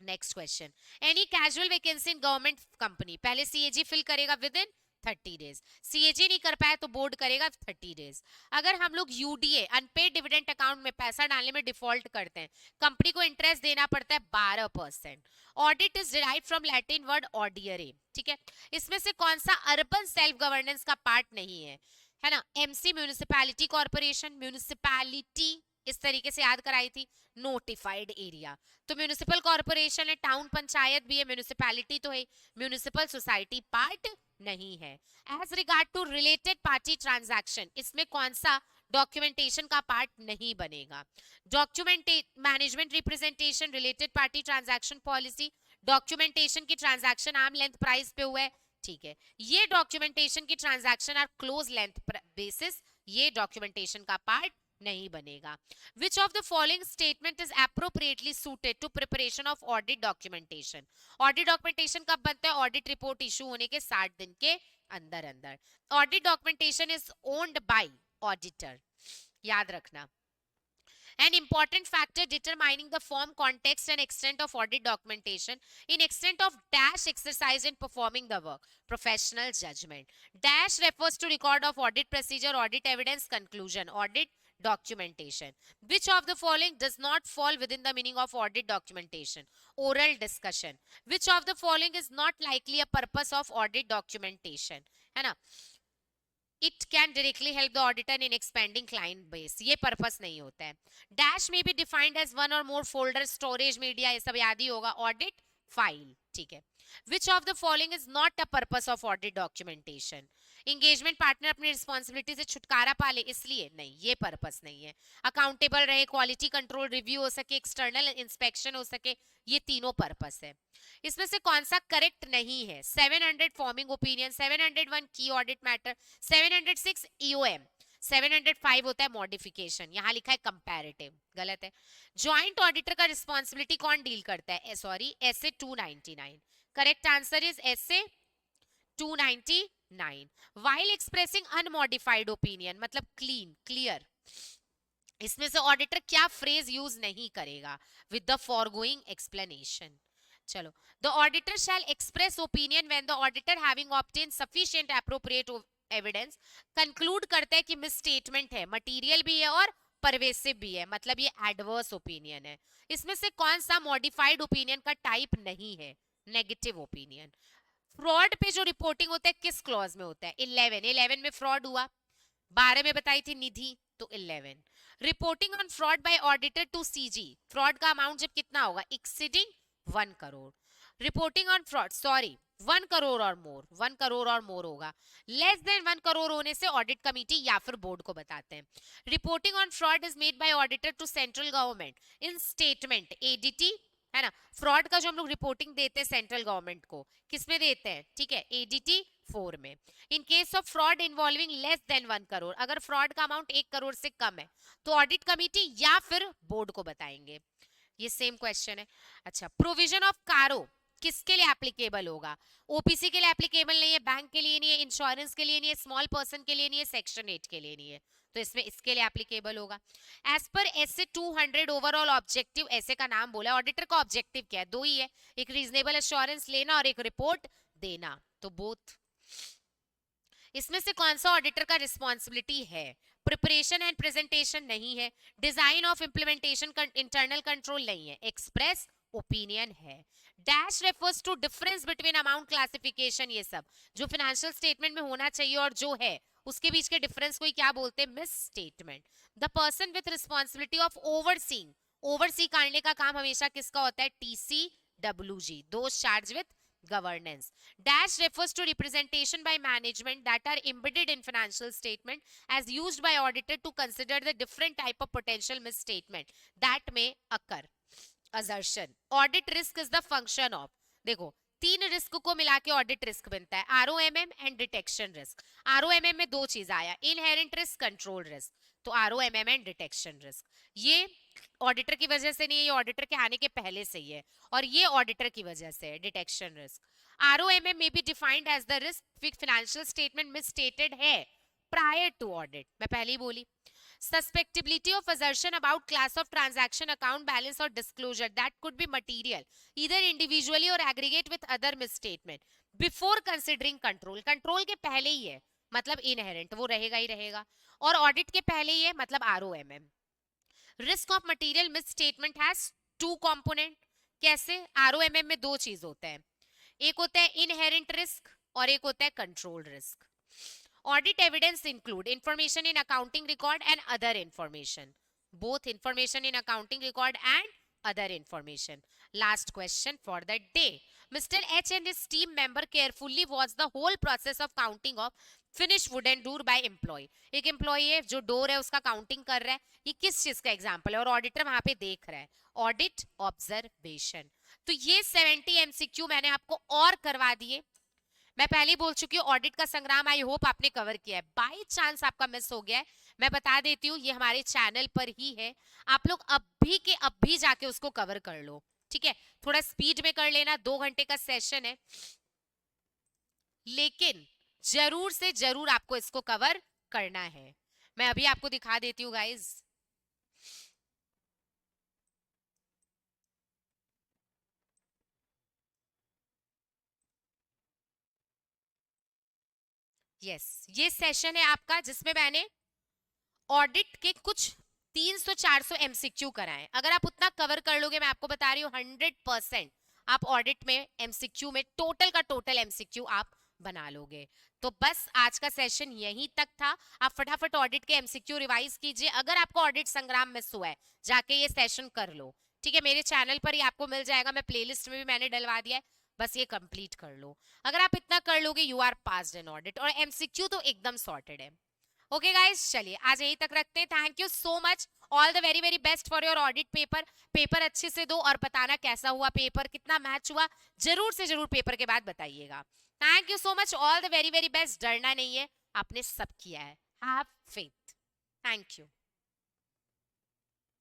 next question. Any casual vacancy in government company, पहले CAG फिल करेगा विद इन 30 डेज, CAG नहीं कर पाया तो बोर्ड करेगा 30 डेज। अगर हम लोग UDA अनपेड डिविडेंड अकाउंट में पैसा डालने में डिफॉल्ट करते हैं, कंपनी को इंटरेस्ट देना पड़ता है 12%। Audit is derived from Latin word audire. ठीक है, इसमें से कौन सा अर्बन सेल्फ गवर्नेंस का पार्ट नहीं है ना? MC म्यूनिसिपैलिटी कॉर्पोरेशन, म्यूनिसिपैलिटी इस तरीके से याद कराई थी, नोटिफाइड एरिया तो म्यूनिसिपल कॉर्पोरेशन है, टाउन पंचायत भी है, म्यूनिसिपैलिटी तो है, म्यूनिसिपल सोसाइटी पार्ट नहीं है। As regard to related party transaction, इसमें कौन सा डॉक्यूमेंटेशन का पार्ट नहीं बनेगा? Document management representation, related party transaction policy, documentation की ट्रांजैक्शन आर्म लेंथ प्राइस पे हुआ है, ठीक है, ये डॉक्यूमेंटेशन की transaction are close length basis, ये डॉक्यूमेंटेशन का पार्ट नहीं बनेगा। Which of the following statement is appropriately suited to preparation of audit documentation? Audit documentation कब बनता है? Audit report issue होने के 60 दिन के अंदर अंदर। Audit documentation is owned by auditor, याद रखना। An important factor determining the form, context and extent of audit documentation in extent of dash exercise in performing the work, professional judgment. Dash refers to record of audit procedure, audit evidence, conclusion, audit documentation. Which of the following does not fall within the meaning of audit documentation? Oral discussion. Which of the following is not likely a purpose of audit documentation? है ना? It can directly help the auditor in expanding client base. ये purpose नहीं होता है। Dash may be defined as one or more folder, storage media, ये सब याद ही होगा, audit file, ठीक है। Which of the following is not a purpose of audit documentation? Engagement partner अपनी रिस्पॉन्सिबिलिटी से छुटकारा पा ले इसलिए नहीं, ये पर्पस नहीं है। अकाउंटेबल रहे, क्वालिटी कंट्रोल रिव्यू हो सके, एक्सटर्नल इंस्पेक्शन हो सके, ये तीनों पर्पस है। इसमें से कौन सा करेक्ट नहीं है? 700 फॉर्मिंग ओपिनियन, 701 की ऑडिट मैटर, 706 EOM, 705 होता है मॉडिफिकेशन, यहाँ लिखा है कंपैरेटिव, गलत है। ज्वाइंट ऑडिटर का रिस्पॉन्सिबिलिटी कौन डील करता है? Sorry, SA 299। Correct answer is SA 299। While expressing unmodified opinion, मतलब क्लीन, क्लियर, इसमें से ऑडिटर क्या फ्रेज यूज नहीं करेगा? With the foregoing explanation. चलो, the auditor shall express opinion when the auditor having obtain sufficient appropriate evidence conclude करता है कि मिसस्टेटमेंट है, मटेरियल भी है और परवेसिव भी है, मतलब ये एडवर्स ओपिनियन है। इसमें से कौन सा मॉडिफाइड ओपिनियन का टाइप नहीं है? Negative opinion. फ्रॉड पे जो रिपोर्टिंग होता है किस क्लॉज में होता है? 11 में फ्रॉड हुआ, 12 में बताई थी निधि, तो 11। Reporting on fraud by auditor to CG, fraud का अमाउंट जब कितना होगा? Exceeding 1 crore. Reporting on fraud, sorry 1 crore और मोर, 1 करोड़ और मोर होगा, लेस देन 1 करोड़ होने से ऑडिट कमिटी या फिर बोर्ड को बताते हैं। Reporting on fraud is made by auditor to central government in statement ADT, है ना? फ्रॉड का जो हम लोग रिपोर्टिंग देते हैं सेंट्रल गवर्नमेंट को, किसमें देते हैं? ठीक है, ADT 4 में। इन case of fraud involving less than 1 crore, अगर फ्रॉड का अमाउंट 1 करोड़ से कम है तो ऑडिट कमिटी या फिर बोर्ड को बताएंगे। ये सेम क्वेश्चन है। अच्छा, प्रोविजन ऑफ कारो किसके लिए एप्लीकेबल होगा? OPC के लिए एप्लीकेबल नहीं है, बैंक के लिए नहीं है, इंश्योरेंस के लिए नहीं है, स्मॉल पर्सन के लिए नहीं है, सेक्शन 8 के लिए नहीं है, तो इसमें इसके लिए एप्लीकेबल होगा। As per SA 200 overall objective, ऐसे का नाम बोला, ऑडिटर का ऑब्जेक्टिव क्या है? 2 ही है, एक रीजनेबल एश्योरेंस लेना और एक रिपोर्ट देना, तो बोथ। इसमें से कौन सा ऑडिटर का रिस्पॉन्सिबिलिटी है? प्रिपरेशन एंड प्रेजेंटेशन नहीं है, design of implementation internal control नहीं है, एक्सप्रेस ओपिनियन है। Dash refers to difference between amount classification, ये सब जो फाइनेंशियल स्टेटमेंट में होना चाहिए और जो है उसके बीच के डिफरेंस को क्या बोलते हैं, miss statement. The person with responsibility of overseeing, oversee करने का काम हमेशा किसका होता है, TCWG, those charge with governance. Dash refers to representation by management that are embedded in financial statement as used by auditor to consider the different type of potential misstatement that may occur. Assertion, audit risk is the function of, देखो तीन risk को मिला के audit risk बनता है, ROMM and detection risk. ROMM में दो चीज आया, इनहेरेंट रिस्क, कंट्रोल रिस्क। तो ROMM एंड डिटेक्शन रिस्क ये ऑडिटर की वजह से नहीं है, ये ऑडिटर के आने के पहले से ही है, और ये ऑडिटर की वजह से है detection risk. ROMM may be defined as the risk which financial statement misstated है prior to audit, मैं पहले ही बोली। Suspectibility of assertion about class of transaction, account balance or disclosure that could be material either individually or aggregate with other misstatement before considering control, control के पहले ही है मतलब inherent, वो रहेगा ही रहेगा, और audit के पहले ही है मतलब ROMM। Risk of material misstatement has to component, कैसे, ROMM में दो चीज होते हैं, एक होता है इनहेरेंट रिस्क और एक होता है control risk. Audit evidence include information in accounting record and other information. Both information in accounting record and other information. Last question for the day. Mr. H and his team member carefully watched the whole process of counting of finished wooden door by employee. एक employee है जो door है उसका counting कर रहा है, ये किस चीज का एग्जाम्पल है, और ऑडिटर वहां पे देख रहा है, ऑडिट ऑब्जर्वेशन। तो ये 70 MCQ मैंने आपको और करवा दिए, मैं पहले ही बोल चुकी हूँ ऑडिट का संग्राम आई होप आपने कवर किया है। बाई चांस आपका मिस हो गया है, मैं बता देती हूँ ये हमारे चैनल पर ही है, आप लोग अभी के अभी जाके उसको कवर कर लो, ठीक है, थोड़ा स्पीड में कर लेना, 2 घंटे का सेशन है, लेकिन जरूर से जरूर आपको इसको कवर करना है। मैं अभी आपको दिखा देती हूँ गाइज, यस ये सेशन है आपका जिसमें मैंने ऑडिट के कुछ 300-400 MCQ कराएं। अगर आप उतना कवर कर लोगे, मैं आपको बता रही हूँ 100% आप ऑडिट में MCQ में टोटल का टोटल MCQ आप बना लोगे। तो बस आज का सेशन यहीं तक था, आप फटाफट ऑडिट के MCQ रिवाइज कीजिए। अगर आपको ऑडिट संग्राम मिस हुआ है जाके ये सेशन कर लो, ठीक है, मेरे चैनल पर ही आपको मिल जाएगा, मैं प्लेलिस्ट में भी मैंने डलवा दिया है, बस ये कंप्लीट कर लो। अगर आप इतना कर लोगे you are passed in audit, और MCQ तो एकदम सॉर्टेड है। ओके गाइस, चलिए आज यहीं तक रखते हैं। Thank you so much, all the very very best for your audit paper. Paper अच्छे से दो और बताना कैसा हुआ पेपर, कितना मैच हुआ, जरूर से जरूर पेपर के बाद बताइएगा। Thank you so much, all the very very best. डरना नहीं है, आपने सब किया है, हैव फेथ। Thank you.